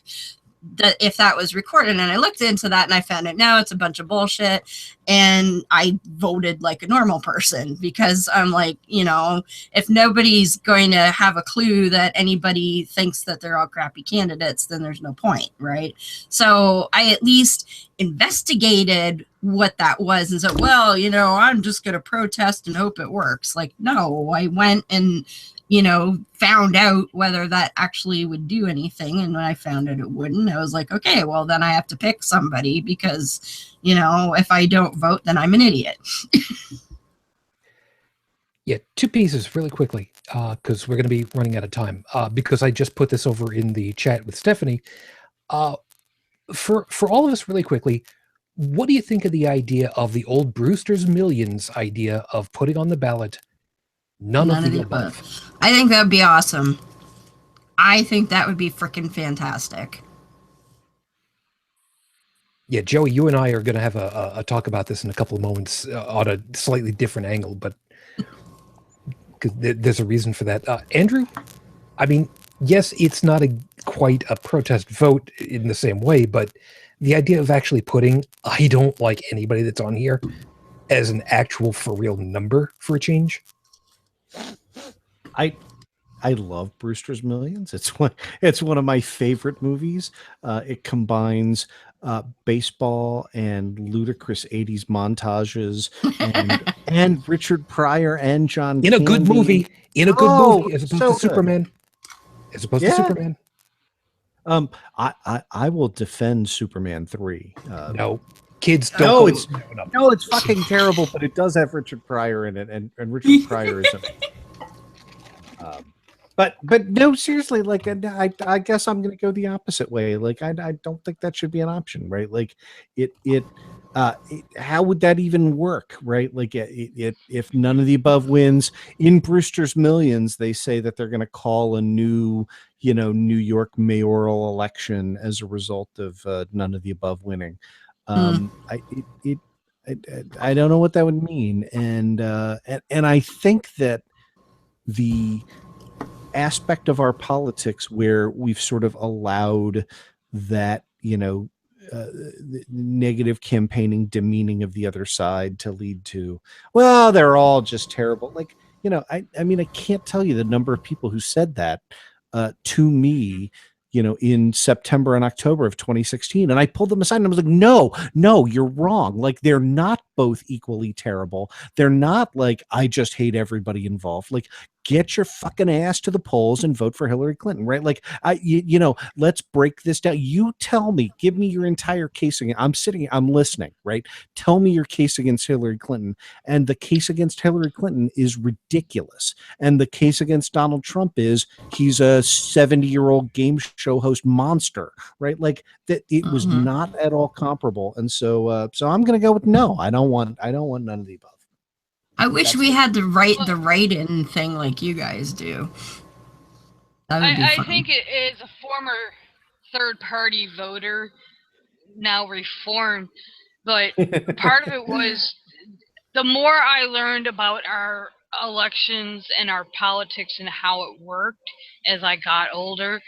that if that was recorded, and I looked into that and I found out, no, it's a bunch of bullshit. And I voted like a normal person, because I'm like, if nobody's going to have a clue that anybody thinks that they're all crappy candidates, then there's no point, right? So I at least investigated what that was and said, well, I'm just going to protest and hope it works. Like, no, I went and found out whether that actually would do anything. And when I found out it wouldn't, I was like, okay, well, then I have to pick somebody, because, if I don't vote, then I'm an idiot. Yeah, two pieces really quickly, because we're going to be running out of time, because I just put this over in the chat with Stephanie. For all of us really quickly, what do you think of the idea of the old Brewster's Millions idea of putting on the ballot none of the above? I think that would be awesome. I think that would be freaking fantastic. Yeah, Joey, you and I are going to have a talk about this in a couple of moments on a slightly different angle, but because there's a reason for that. Andrew, I mean, yes, it's not quite a protest vote in the same way, but the idea of actually putting "I don't like anybody that's on here" as an actual for real number for a change. I love Brewster's Millions. It's one of my favorite movies. It combines baseball and ludicrous 80s montages and Richard Pryor and John in a Candy. good movie. In a good movie, as opposed to Superman. As opposed to Superman. I will defend Superman 3. No. Kids don't. No, it's fucking terrible, but it does have Richard Pryor in it, and Richard Pryor is in it. But no, seriously, like I guess I'm going to go the opposite way. Like I don't think that should be an option, right? Like how would that even work, right? Like if none of the above wins in Brewster's Millions, they say that they're going to call a new, New York mayoral election as a result of none of the above winning. I don't know what that would mean, and I think that the aspect of our politics where we've sort of allowed that, negative campaigning, demeaning of the other side to lead to, well, they're all just terrible. Like, I mean, I can't tell you the number of people who said that to me, in September and October of 2016. And I pulled them aside and I was like, no, you're wrong. Like, they're not both equally terrible. They're not like, I just hate everybody involved. Like, get your fucking ass to the polls and vote for Hillary Clinton, right? Like, let's break this down. You tell me, give me your entire case again. I'm listening, right? Tell me your case against Hillary Clinton. And the case against Hillary Clinton is ridiculous. And the case against Donald Trump is he's a 70-year-old game show host monster, right? Like that, it was not at all comparable. And so I'm going to go with no. I don't want none of the above. I wish we had the write-in thing like you guys do. That would be fun. I think it is a former third-party voter, now reformed, but part of it was the more I learned about our elections and our politics and how it worked as I got older,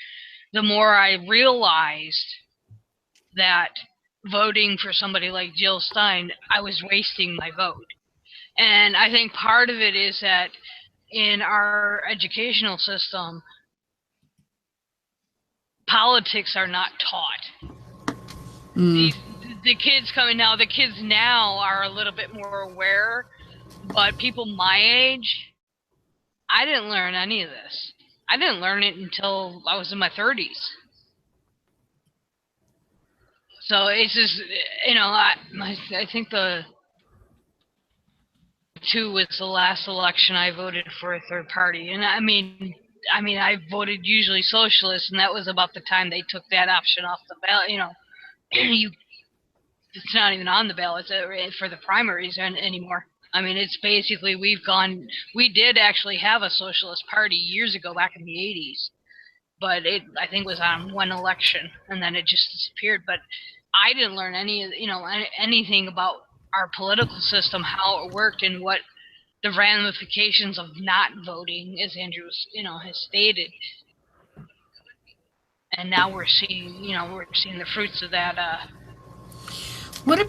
the more I realized that voting for somebody like Jill Stein, I was wasting my vote. And I think part of it is that in our educational system, politics are not taught. The kids now are a little bit more aware, but people my age, I didn't learn any of this. I didn't learn it until I was in my 30s. So it's just, I think the 2 was the last election I voted for a third party. And I mean, I voted usually socialist, and that was about the time they took that option off the ballot. It's not even on the ballot for the primaries anymore. I mean, it's basically we did actually have a socialist party years ago, back in the 80s, but I think was on one election, and then it just disappeared. But I didn't learn anything about our political system, how it worked, and what the ramifications of not voting, as Andrew has stated. And now we're seeing the fruits of that. What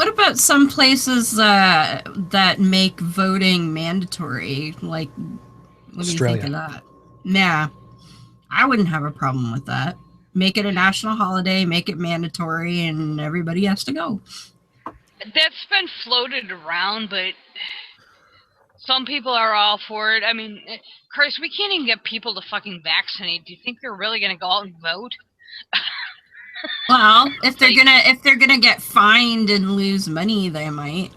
about some places that make voting mandatory? Like, what do you think of that? Yeah, I wouldn't have a problem with that. Make it a national holiday, make it mandatory, and everybody has to go. That's been floated around, but some people are all for it. I mean, Chris, we can't even get people to fucking vaccinate. Do you think they're really going to go out and vote? Well, if they're gonna get fined and lose money, they might.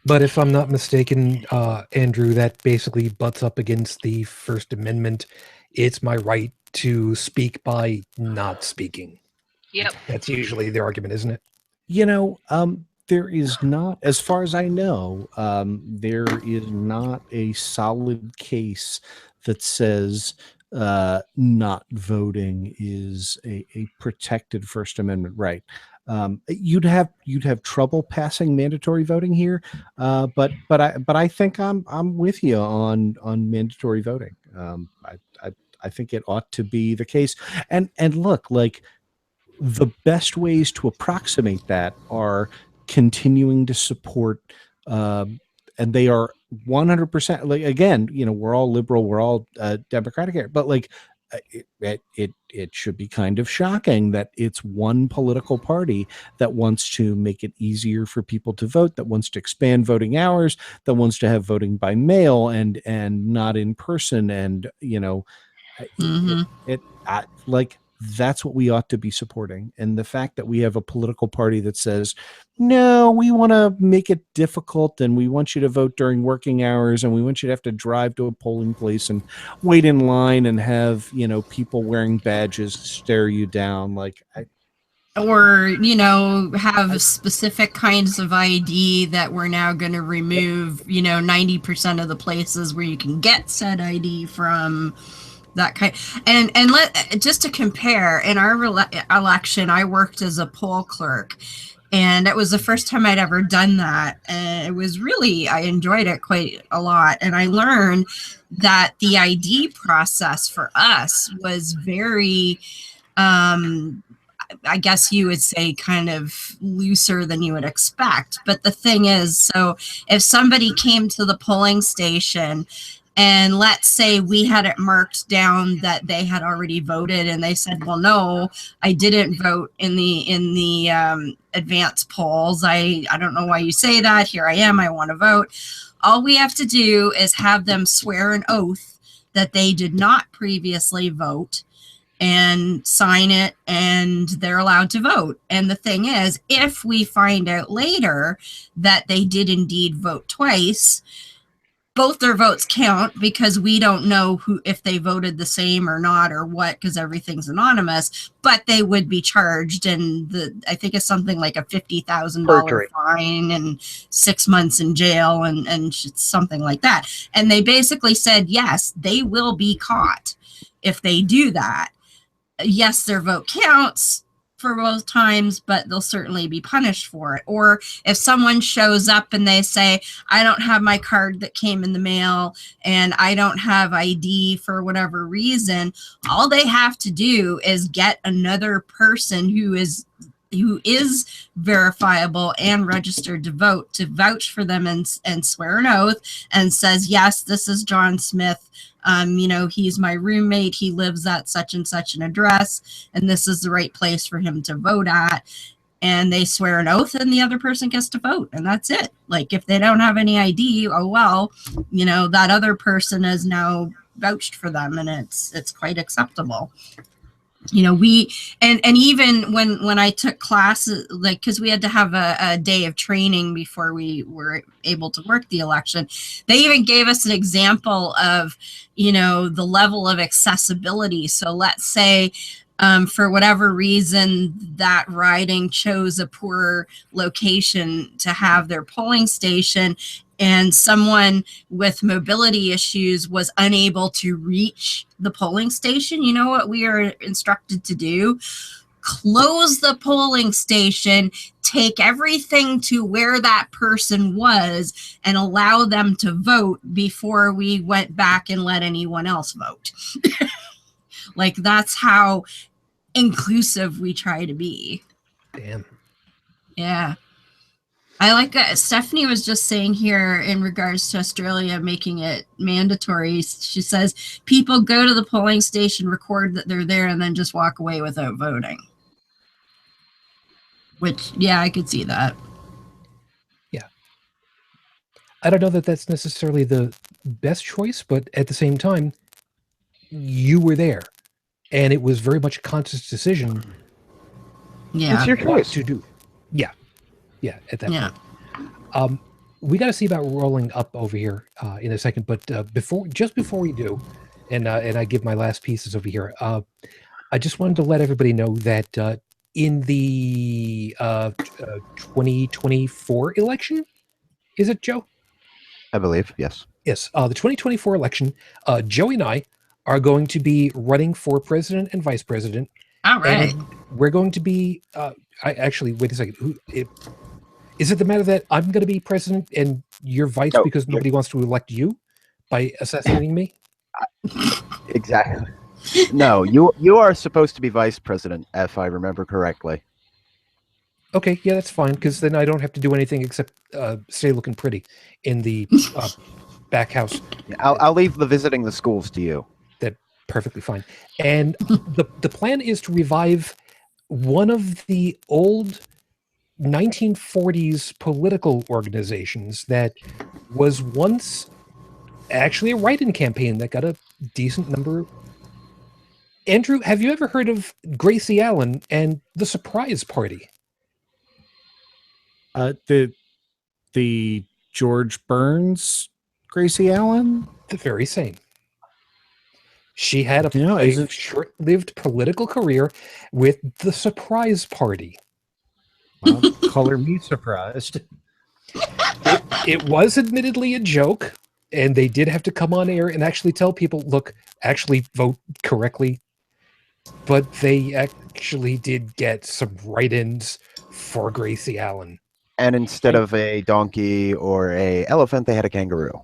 But if I'm not mistaken, Andrew, that basically butts up against the First Amendment. It's my right to speak by not speaking. Yep. That's usually the argument, isn't it? There is not, as far as I know, there is not a solid case that says not voting is a protected First Amendment right. You'd have trouble passing mandatory voting here, but I think I'm with you on mandatory voting. I think it ought to be the case. And look, like, the best ways to approximate that are continuing to support, and they are 100%. Like, again, we're all liberal, we're all Democratic here, but like, it should be kind of shocking that it's one political party that wants to make it easier for people to vote, that wants to expand voting hours, that wants to have voting by mail and not in person, and that's what we ought to be supporting. And the fact that we have a political party that says, no, we want to make it difficult, and we want you to vote during working hours, and we want you to have to drive to a polling place and wait in line and have, people wearing badges stare you down. Or, have specific kinds of ID that we're now going to remove, 90% of the places where you can get said ID from. That kind, and just to compare, in our election, I worked as a poll clerk, and it was the first time I'd ever done that. And it was I enjoyed it quite a lot, and I learned that the ID process for us was very, I guess you would say, kind of looser than you would expect. But the thing is, so if somebody came to the polling station and let's say we had it marked down that they had already voted, and they said, well, no, I didn't vote in the advance polls. I don't know why you say that. Here I am. I want to vote. All we have to do is have them swear an oath that they did not previously vote and sign it, and they're allowed to vote. And the thing is, if we find out later that they did indeed vote twice, both their votes count, because we don't know who, if they voted the same or not or what, because everything's anonymous, but they would be charged, and I think it's something like a $50,000 fine and 6 months in jail and something like that. And they basically said, yes, they will be caught if they do that. Yes, their vote counts for both times, but they'll certainly be punished for it. Or if someone shows up and they say, I don't have my card that came in the mail and I don't have ID for whatever reason, all they have to do is get another person who is verifiable and registered to vote to vouch for them and swear an oath and says, yes, this is John Smith. He's my roommate. He lives at such and such an address, and this is the right place for him to vote at. And they swear an oath, and the other person gets to vote, and that's it. Like, if they don't have any ID, oh well, that other person is now vouched for them, and it's quite acceptable. We and even when I took classes, like, because we had to have a day of training before we were able to work the election, they even gave us an example of the level of accessibility. So let's say for whatever reason that riding chose a poor location to have their polling station, and someone with mobility issues was unable to reach the polling station. You know what we are instructed to do? Close the polling station, take everything to where that person was, and allow them to vote before we went back and let anyone else vote. Like, that's how inclusive we try to be. Damn. Yeah. I like that. Stephanie was just saying here in regards to Australia making it mandatory. She says people go to the polling station, record that they're there, and then just walk away without voting. Which, yeah, I could see that. Yeah. I don't know that that's necessarily the best choice, but at the same time, you were there, and it was very much a conscious decision. Yeah. It's your choice to do. Yeah. Yeah, at that point. We got to see about rolling up over here in a second, but before we do, and I give my last pieces over here, I just wanted to let everybody know that in the 2024 election, is it, Joe? I believe, yes. Yes, the 2024 election, Joey and I are going to be running for president and vice president. All right. And we're going to be, actually, wait a second. Is it the matter that I'm going to be president and you're vice because nobody wants to elect you by assassinating me? Exactly. No, you are supposed to be vice president, if I remember correctly. Okay, yeah, that's fine, because then I don't have to do anything except stay looking pretty in the back house. I'll leave the visiting the schools to you. That's perfectly fine. And the plan is to revive one of the old 1940s political organizations that was once actually a write-in campaign that got a decent number. Andrew, have you ever heard of Gracie Allen and the Surprise Party? The George Burns Gracie Allen? The very same. She had a short-lived political career with the Surprise Party. Well, color me surprised. It was admittedly a joke, and they did have to come on air and actually tell people, look, actually vote correctly. But they actually did get some write-ins for Gracie Allen. And instead of a donkey or a elephant, they had a kangaroo.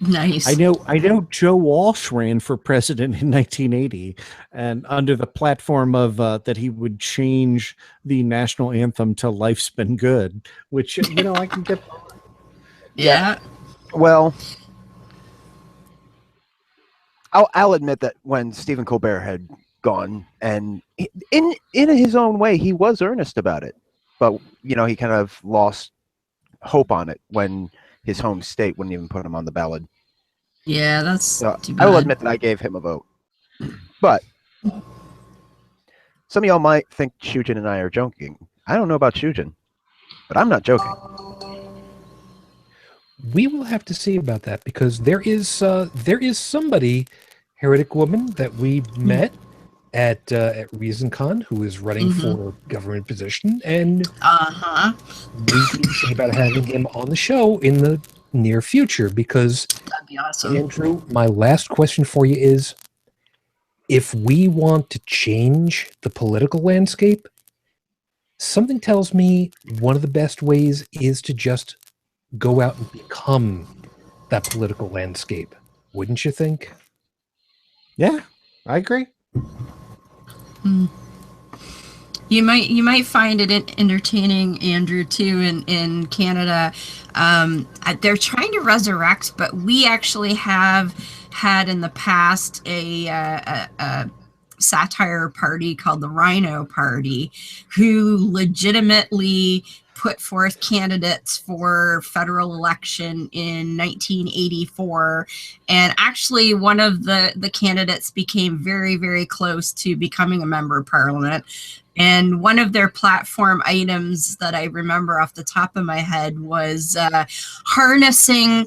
Nice. I know Joe Walsh ran for president in 1980, and under the platform of that he would change the national anthem to "Life's Been Good," which I can get. Yeah. Well, I'll admit that when Stephen Colbert had gone, and in his own way, he was earnest about it, but he kind of lost hope on it when his home state wouldn't even put him on the ballot. Yeah, that's So too I will bad. admit that I gave him a vote, but some of y'all might think Shujin and I are joking. I don't know about Shujin, but I'm not joking. We will have to see about that, because there is somebody, heretic woman, that we met at ReasonCon, who is running for a government position, and we can see about having him on the show in the near future. Because That'd be awesome. Andrew, my last question for you is, if we want to change the political landscape, something tells me one of the best ways is to just go out and become that political landscape. Wouldn't you think? Yeah, I agree. You might find it entertaining, Andrew, too, in Canada. They're trying to resurrect, but we actually have had in the past a satire party called the Rhino Party, who legitimately put forth candidates for federal election in 1984. And actually, one of the candidates became very, very close to becoming a member of parliament. And one of their platform items that I remember off the top of my head was harnessing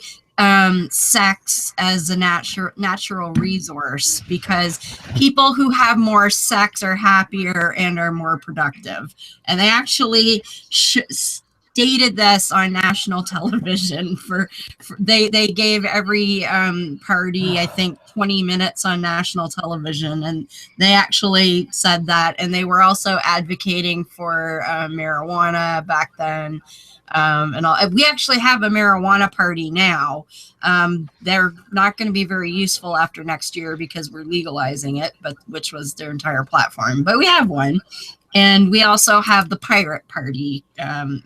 sex as a natural resource, because people who have more sex are happier and are more productive. And they actually stated this on national television. They gave every party, I think, 20 minutes on national television, and they actually said that. And they were also advocating for marijuana back then. And all. We actually have a marijuana party now. They're not going to be very useful after next year because we're legalizing it, which was their entire platform. But we have one. And we also have the Pirate Party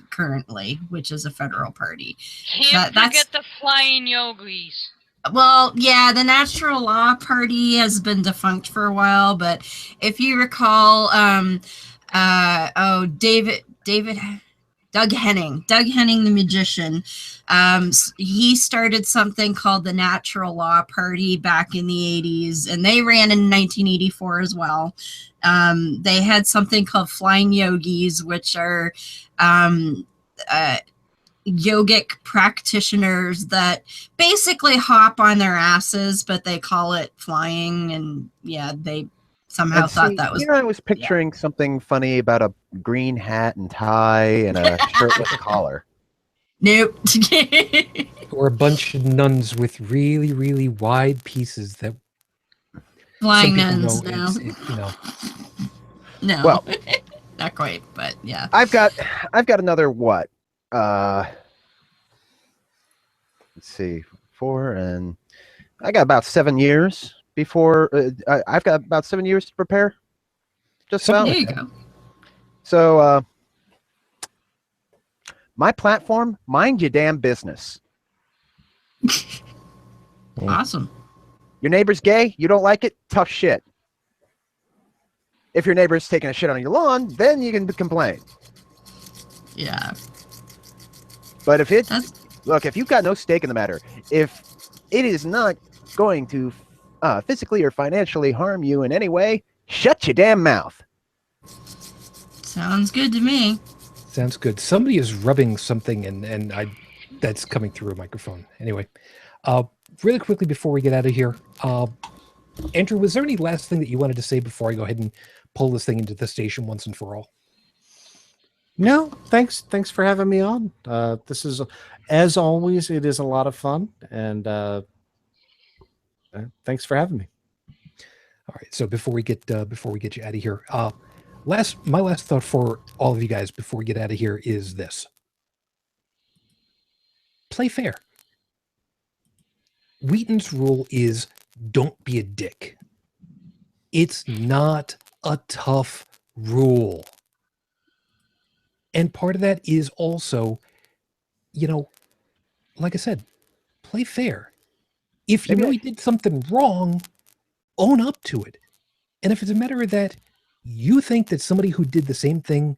currently, which is a federal party. Can't forget the flying yogis. Well, yeah, the Natural Law Party has been defunct for a while, but if you recall, Doug Henning, the magician, he started something called the Natural Law Party back in the 80s, and they ran in 1984 as well. They had something called Flying Yogis, which are yogic practitioners that basically hop on their asses, but they call it flying. And yeah, they somehow thought that was... I was picturing something funny about a green hat and tie and a shirtless collar. Nope. Or a bunch of nuns with really, really wide pieces that flying nuns. No. No. Well, not quite, but yeah. I've got another what? Let's see, 4, and I got about 7 years before. I've got about 7 years to prepare. Just about. There you go. So, my platform, mind your damn business. Awesome. Your neighbor's gay, you don't like it, tough shit. If your neighbor's taking a shit on your lawn, then you can complain. Yeah. But if if you've got no stake in the matter, if it is not going to physically or financially harm you in any way, shut your damn mouth. Sounds good to me. Sounds good. Somebody is rubbing something, and that's coming through a microphone. Anyway, really quickly before we get out of here, Andrew, was there any last thing that you wanted to say before I go ahead and pull this thing into the station once and for all? No, thanks for having me on. This is, as always, it is a lot of fun, and thanks for having me. All right. So before we get you out of here, my last thought for all of you guys before we get out of here is this: play fair. Wheaton's rule is don't be a dick. It's not a tough rule. And part of that is also, like I said, play fair. If you know he did something wrong, own up to it. And if it's a matter of that you think that somebody who did the same thing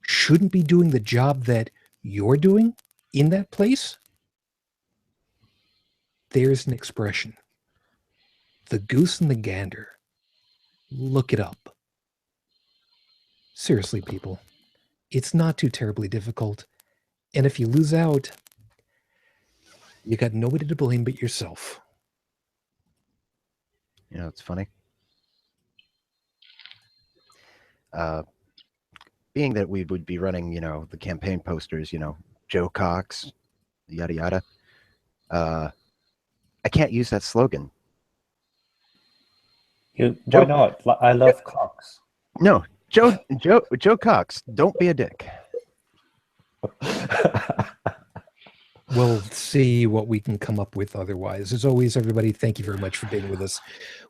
shouldn't be doing the job that you're doing in that place, there's an expression. The goose and the gander. Look it up. Seriously, people. It's not too terribly difficult. And if you lose out, you got nobody to blame but yourself. You know, it's funny. Being that we would be running, the campaign posters, Joe Cox, yada yada. I can't use that slogan. Why not? I love Cox. No, Joe Cox, don't be a dick. We'll see what we can come up with otherwise. As always, everybody, thank you very much for being with us.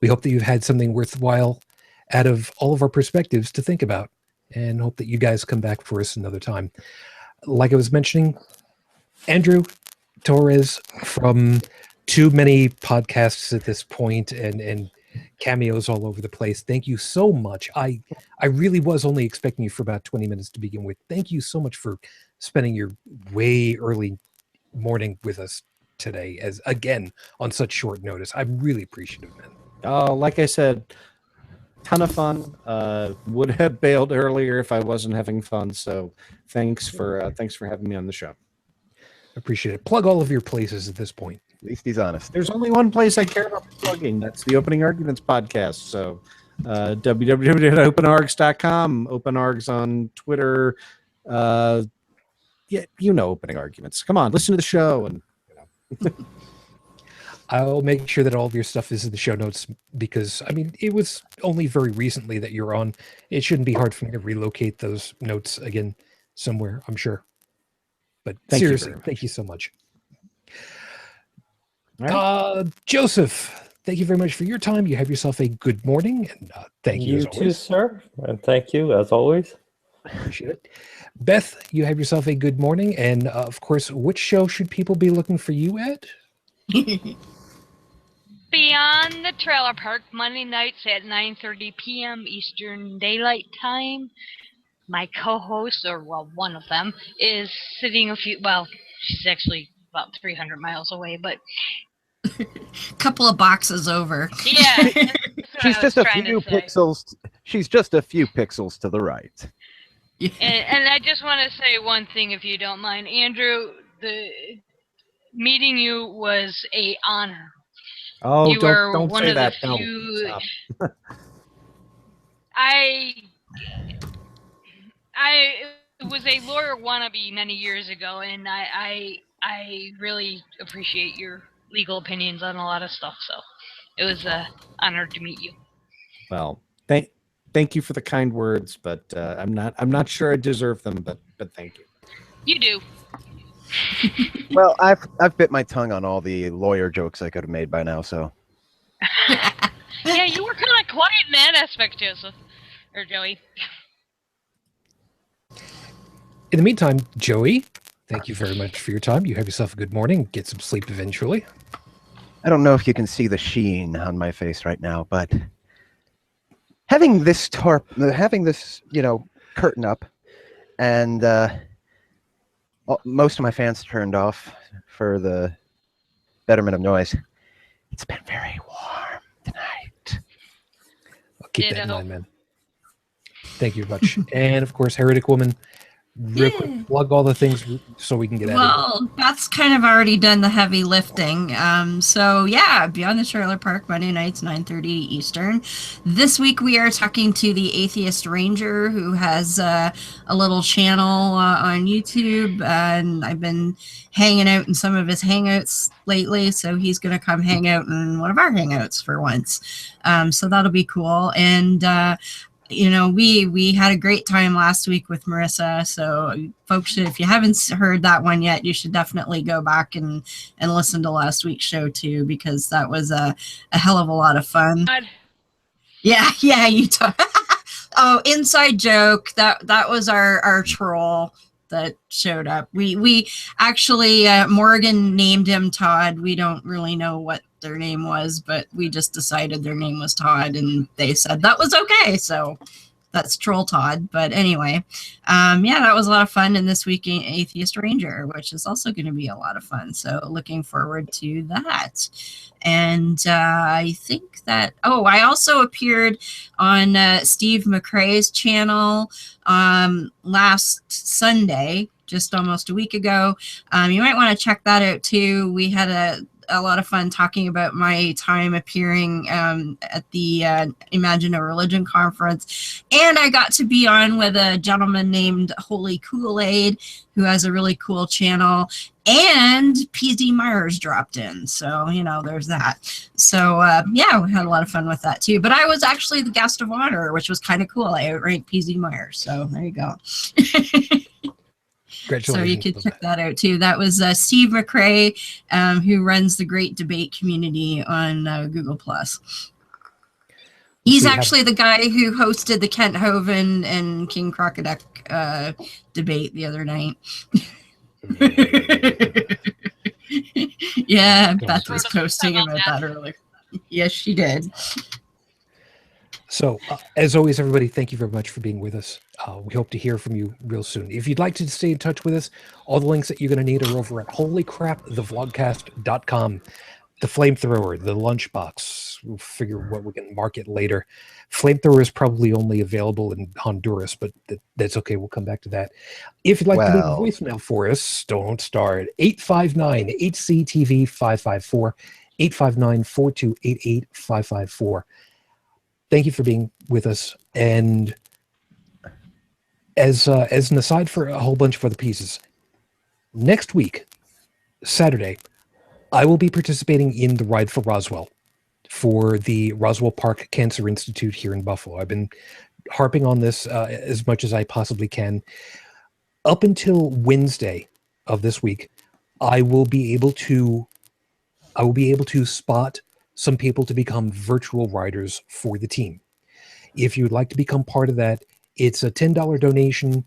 We hope that you've had something worthwhile out of all of our perspectives to think about, and hope that you guys come back for us another time. Like I was mentioning, Andrew, Torrez, from too many podcasts at this point and cameos all over the place. Thank you so much. I really was only expecting you for about 20 minutes to begin with. Thank you so much for spending your way early morning with us today, as again on such short notice. I'm really appreciative, man. Oh, like I said, ton of fun. Would have bailed earlier if I wasn't having fun. So thanks for having me on the show. Appreciate it. Plug all of your places at this point. At least he's honest. There's only one place I care about plugging. That's the Opening Arguments podcast. So www.openargs.com, OpenArgs on Twitter. Yeah, Opening Arguments. Come on, listen to the show. And I'll make sure that all of your stuff is in the show notes, because it was only very recently that you're on. It shouldn't be hard for me to relocate those notes again somewhere, I'm sure. But seriously, thank you so much. Right. Joseph, thank you very much for your time. You have yourself a good morning, and thank you as always. You too, sir, and thank you as always. Appreciate it. Beth, you have yourself a good morning, and of course, which show should people be looking for you at? Beyond the Trailer Park, Monday nights at 9:30 p.m. Eastern Daylight Time. My co-host, or one of them, is sitting she's actually about 300 miles away, but couple of boxes over. Yeah. She's just a few pixels. She's just a few pixels to the right. And I just want to say one thing, if you don't mind, Andrew. Meeting you was a honor. Oh, you don't one say of that. The few, no, I was a lawyer wannabe many years ago, and I really appreciate your legal opinions on a lot of stuff. So it was an honor to meet you. Well, thank you for the kind words, but I'm not sure I deserve them, but thank you. You do. Well, I've bit my tongue on all the lawyer jokes I could have made by now, so. Yeah, you were kind of quiet in that aspect, Joseph. Or Joey. In the meantime, Joey, thank you very much for your time. You have yourself a good morning. Get some sleep eventually. I don't know if you can see the sheen on my face right now, but having this curtain up, and most of my fans turned off for the betterment of noise. It's been very warm tonight. I'll keep that in mind, man. Thank you very much. And of course, Heretic Woman, real quick, plug all the things so we can get out of here. Well, that's kind of already done the heavy lifting. So yeah, Beyond the Trailer Park, Monday nights, 9:30 Eastern. This week we are talking to the Atheist Ranger, who has a little channel on YouTube, and I've been hanging out in some of his hangouts lately, so he's going to come hang out in one of our hangouts for once. So that'll be cool. And we had a great time last week with Marissa. So folks, if you haven't heard that one yet, you should definitely go back and listen to last week's show too, because that was a hell of a lot of fun. God. Yeah, you talk. Oh, inside joke. That was our troll that showed up. We actually Morgan named him Todd. We don't really know what their name was, but we just decided their name was Todd, and they said that was okay. So that's Troll Todd. But anyway, yeah, that was a lot of fun. And this week, Atheist Ranger, which is also going to be a lot of fun. So looking forward to that. And I think that, I also appeared on Steve McCrae's channel last Sunday, just almost a week ago. You might want to check that out too. We had a lot of fun talking about my time appearing at the Imagine a Religion conference. And I got to be on with a gentleman named Holy Kool-Aid, who has a really cool channel. And PZ Myers dropped in. So, there's that. So, yeah, we had a lot of fun with that too. But I was actually the guest of honor, which was kind of cool. I outranked PZ Myers. So there you go. So you could check that out too. That was Steve McCrae, who runs the Great Debate Community on Google+. He's actually the guy who hosted the Kent Hovind and King Crocoduck debate the other night. Yeah, Beth was posting about that earlier. Yes, she did. So, as always, everybody, thank you very much for being with us. We hope to hear from you real soon. If you'd like to stay in touch with us, all the links that you're going to need are over at holycrapthevlogcast.com. The flamethrower, the lunchbox, we'll figure what we can market later. Flamethrower is probably only available in Honduras, but that's okay. We'll come back to that. If you'd like to leave a voicemail for us, don't start. 859-HCTV-554, 859-4288-554. Thank you for being with us. And as an aside for a whole bunch of other pieces, next week, Saturday, I will be participating in the Ride for Roswell for the Roswell Park Cancer Institute here in Buffalo. I've been harping on this as much as I possibly can. Up until Wednesday of this week, I will be able to spot some people to become virtual riders for the team. If you would like to become part of that, it's a $10 donation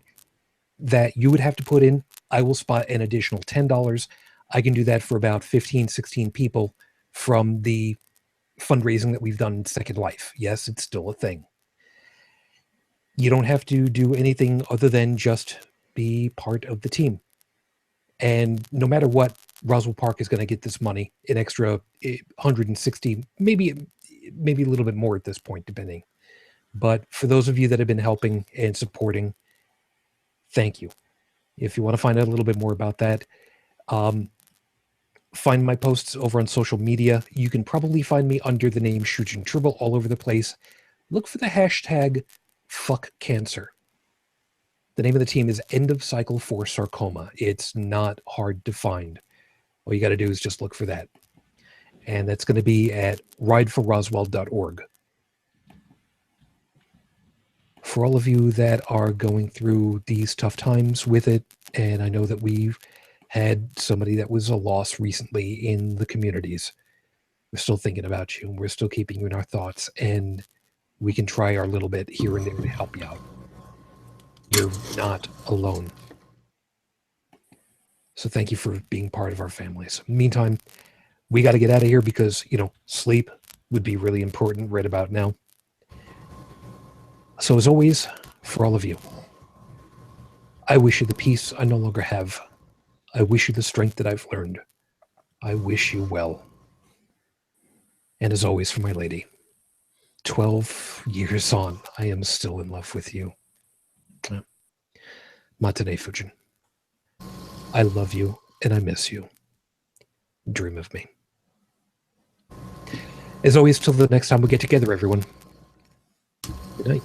that you would have to put in. I will spot an additional $10. I can do that for about 15, 16 people from the fundraising that we've done in Second Life. Yes, it's still a thing. You don't have to do anything other than just be part of the team. And no matter what, Roswell Park is going to get this money, an extra 160, maybe a little bit more at this point, depending. But for those of you that have been helping and supporting, thank you. If you want to find out a little bit more about that, find my posts over on social media. You can probably find me under the name Shujin Tribble all over the place. Look for the hashtag #FuckCancer. The name of the team is End of Cycle for Sarcoma. It's not hard to find. All you got to do is just look for that. And that's going to be at rideforroswell.org. For all of you that are going through these tough times with it, and I know that we've had somebody that was a loss recently in the communities, we're still thinking about you. We're still keeping you in our thoughts, and we can try our little bit here and there to help you out. You're not alone. So thank you for being part of our families. Meantime, we got to get out of here because, sleep would be really important right about now. So as always, for all of you, I wish you the peace I no longer have. I wish you the strength that I've learned. I wish you well. And as always, for my lady, 12 years on, I am still in love with you. Matane Fujin. I love you and I miss you. Dream of me. As always, till the next time we get together, everyone. Good night.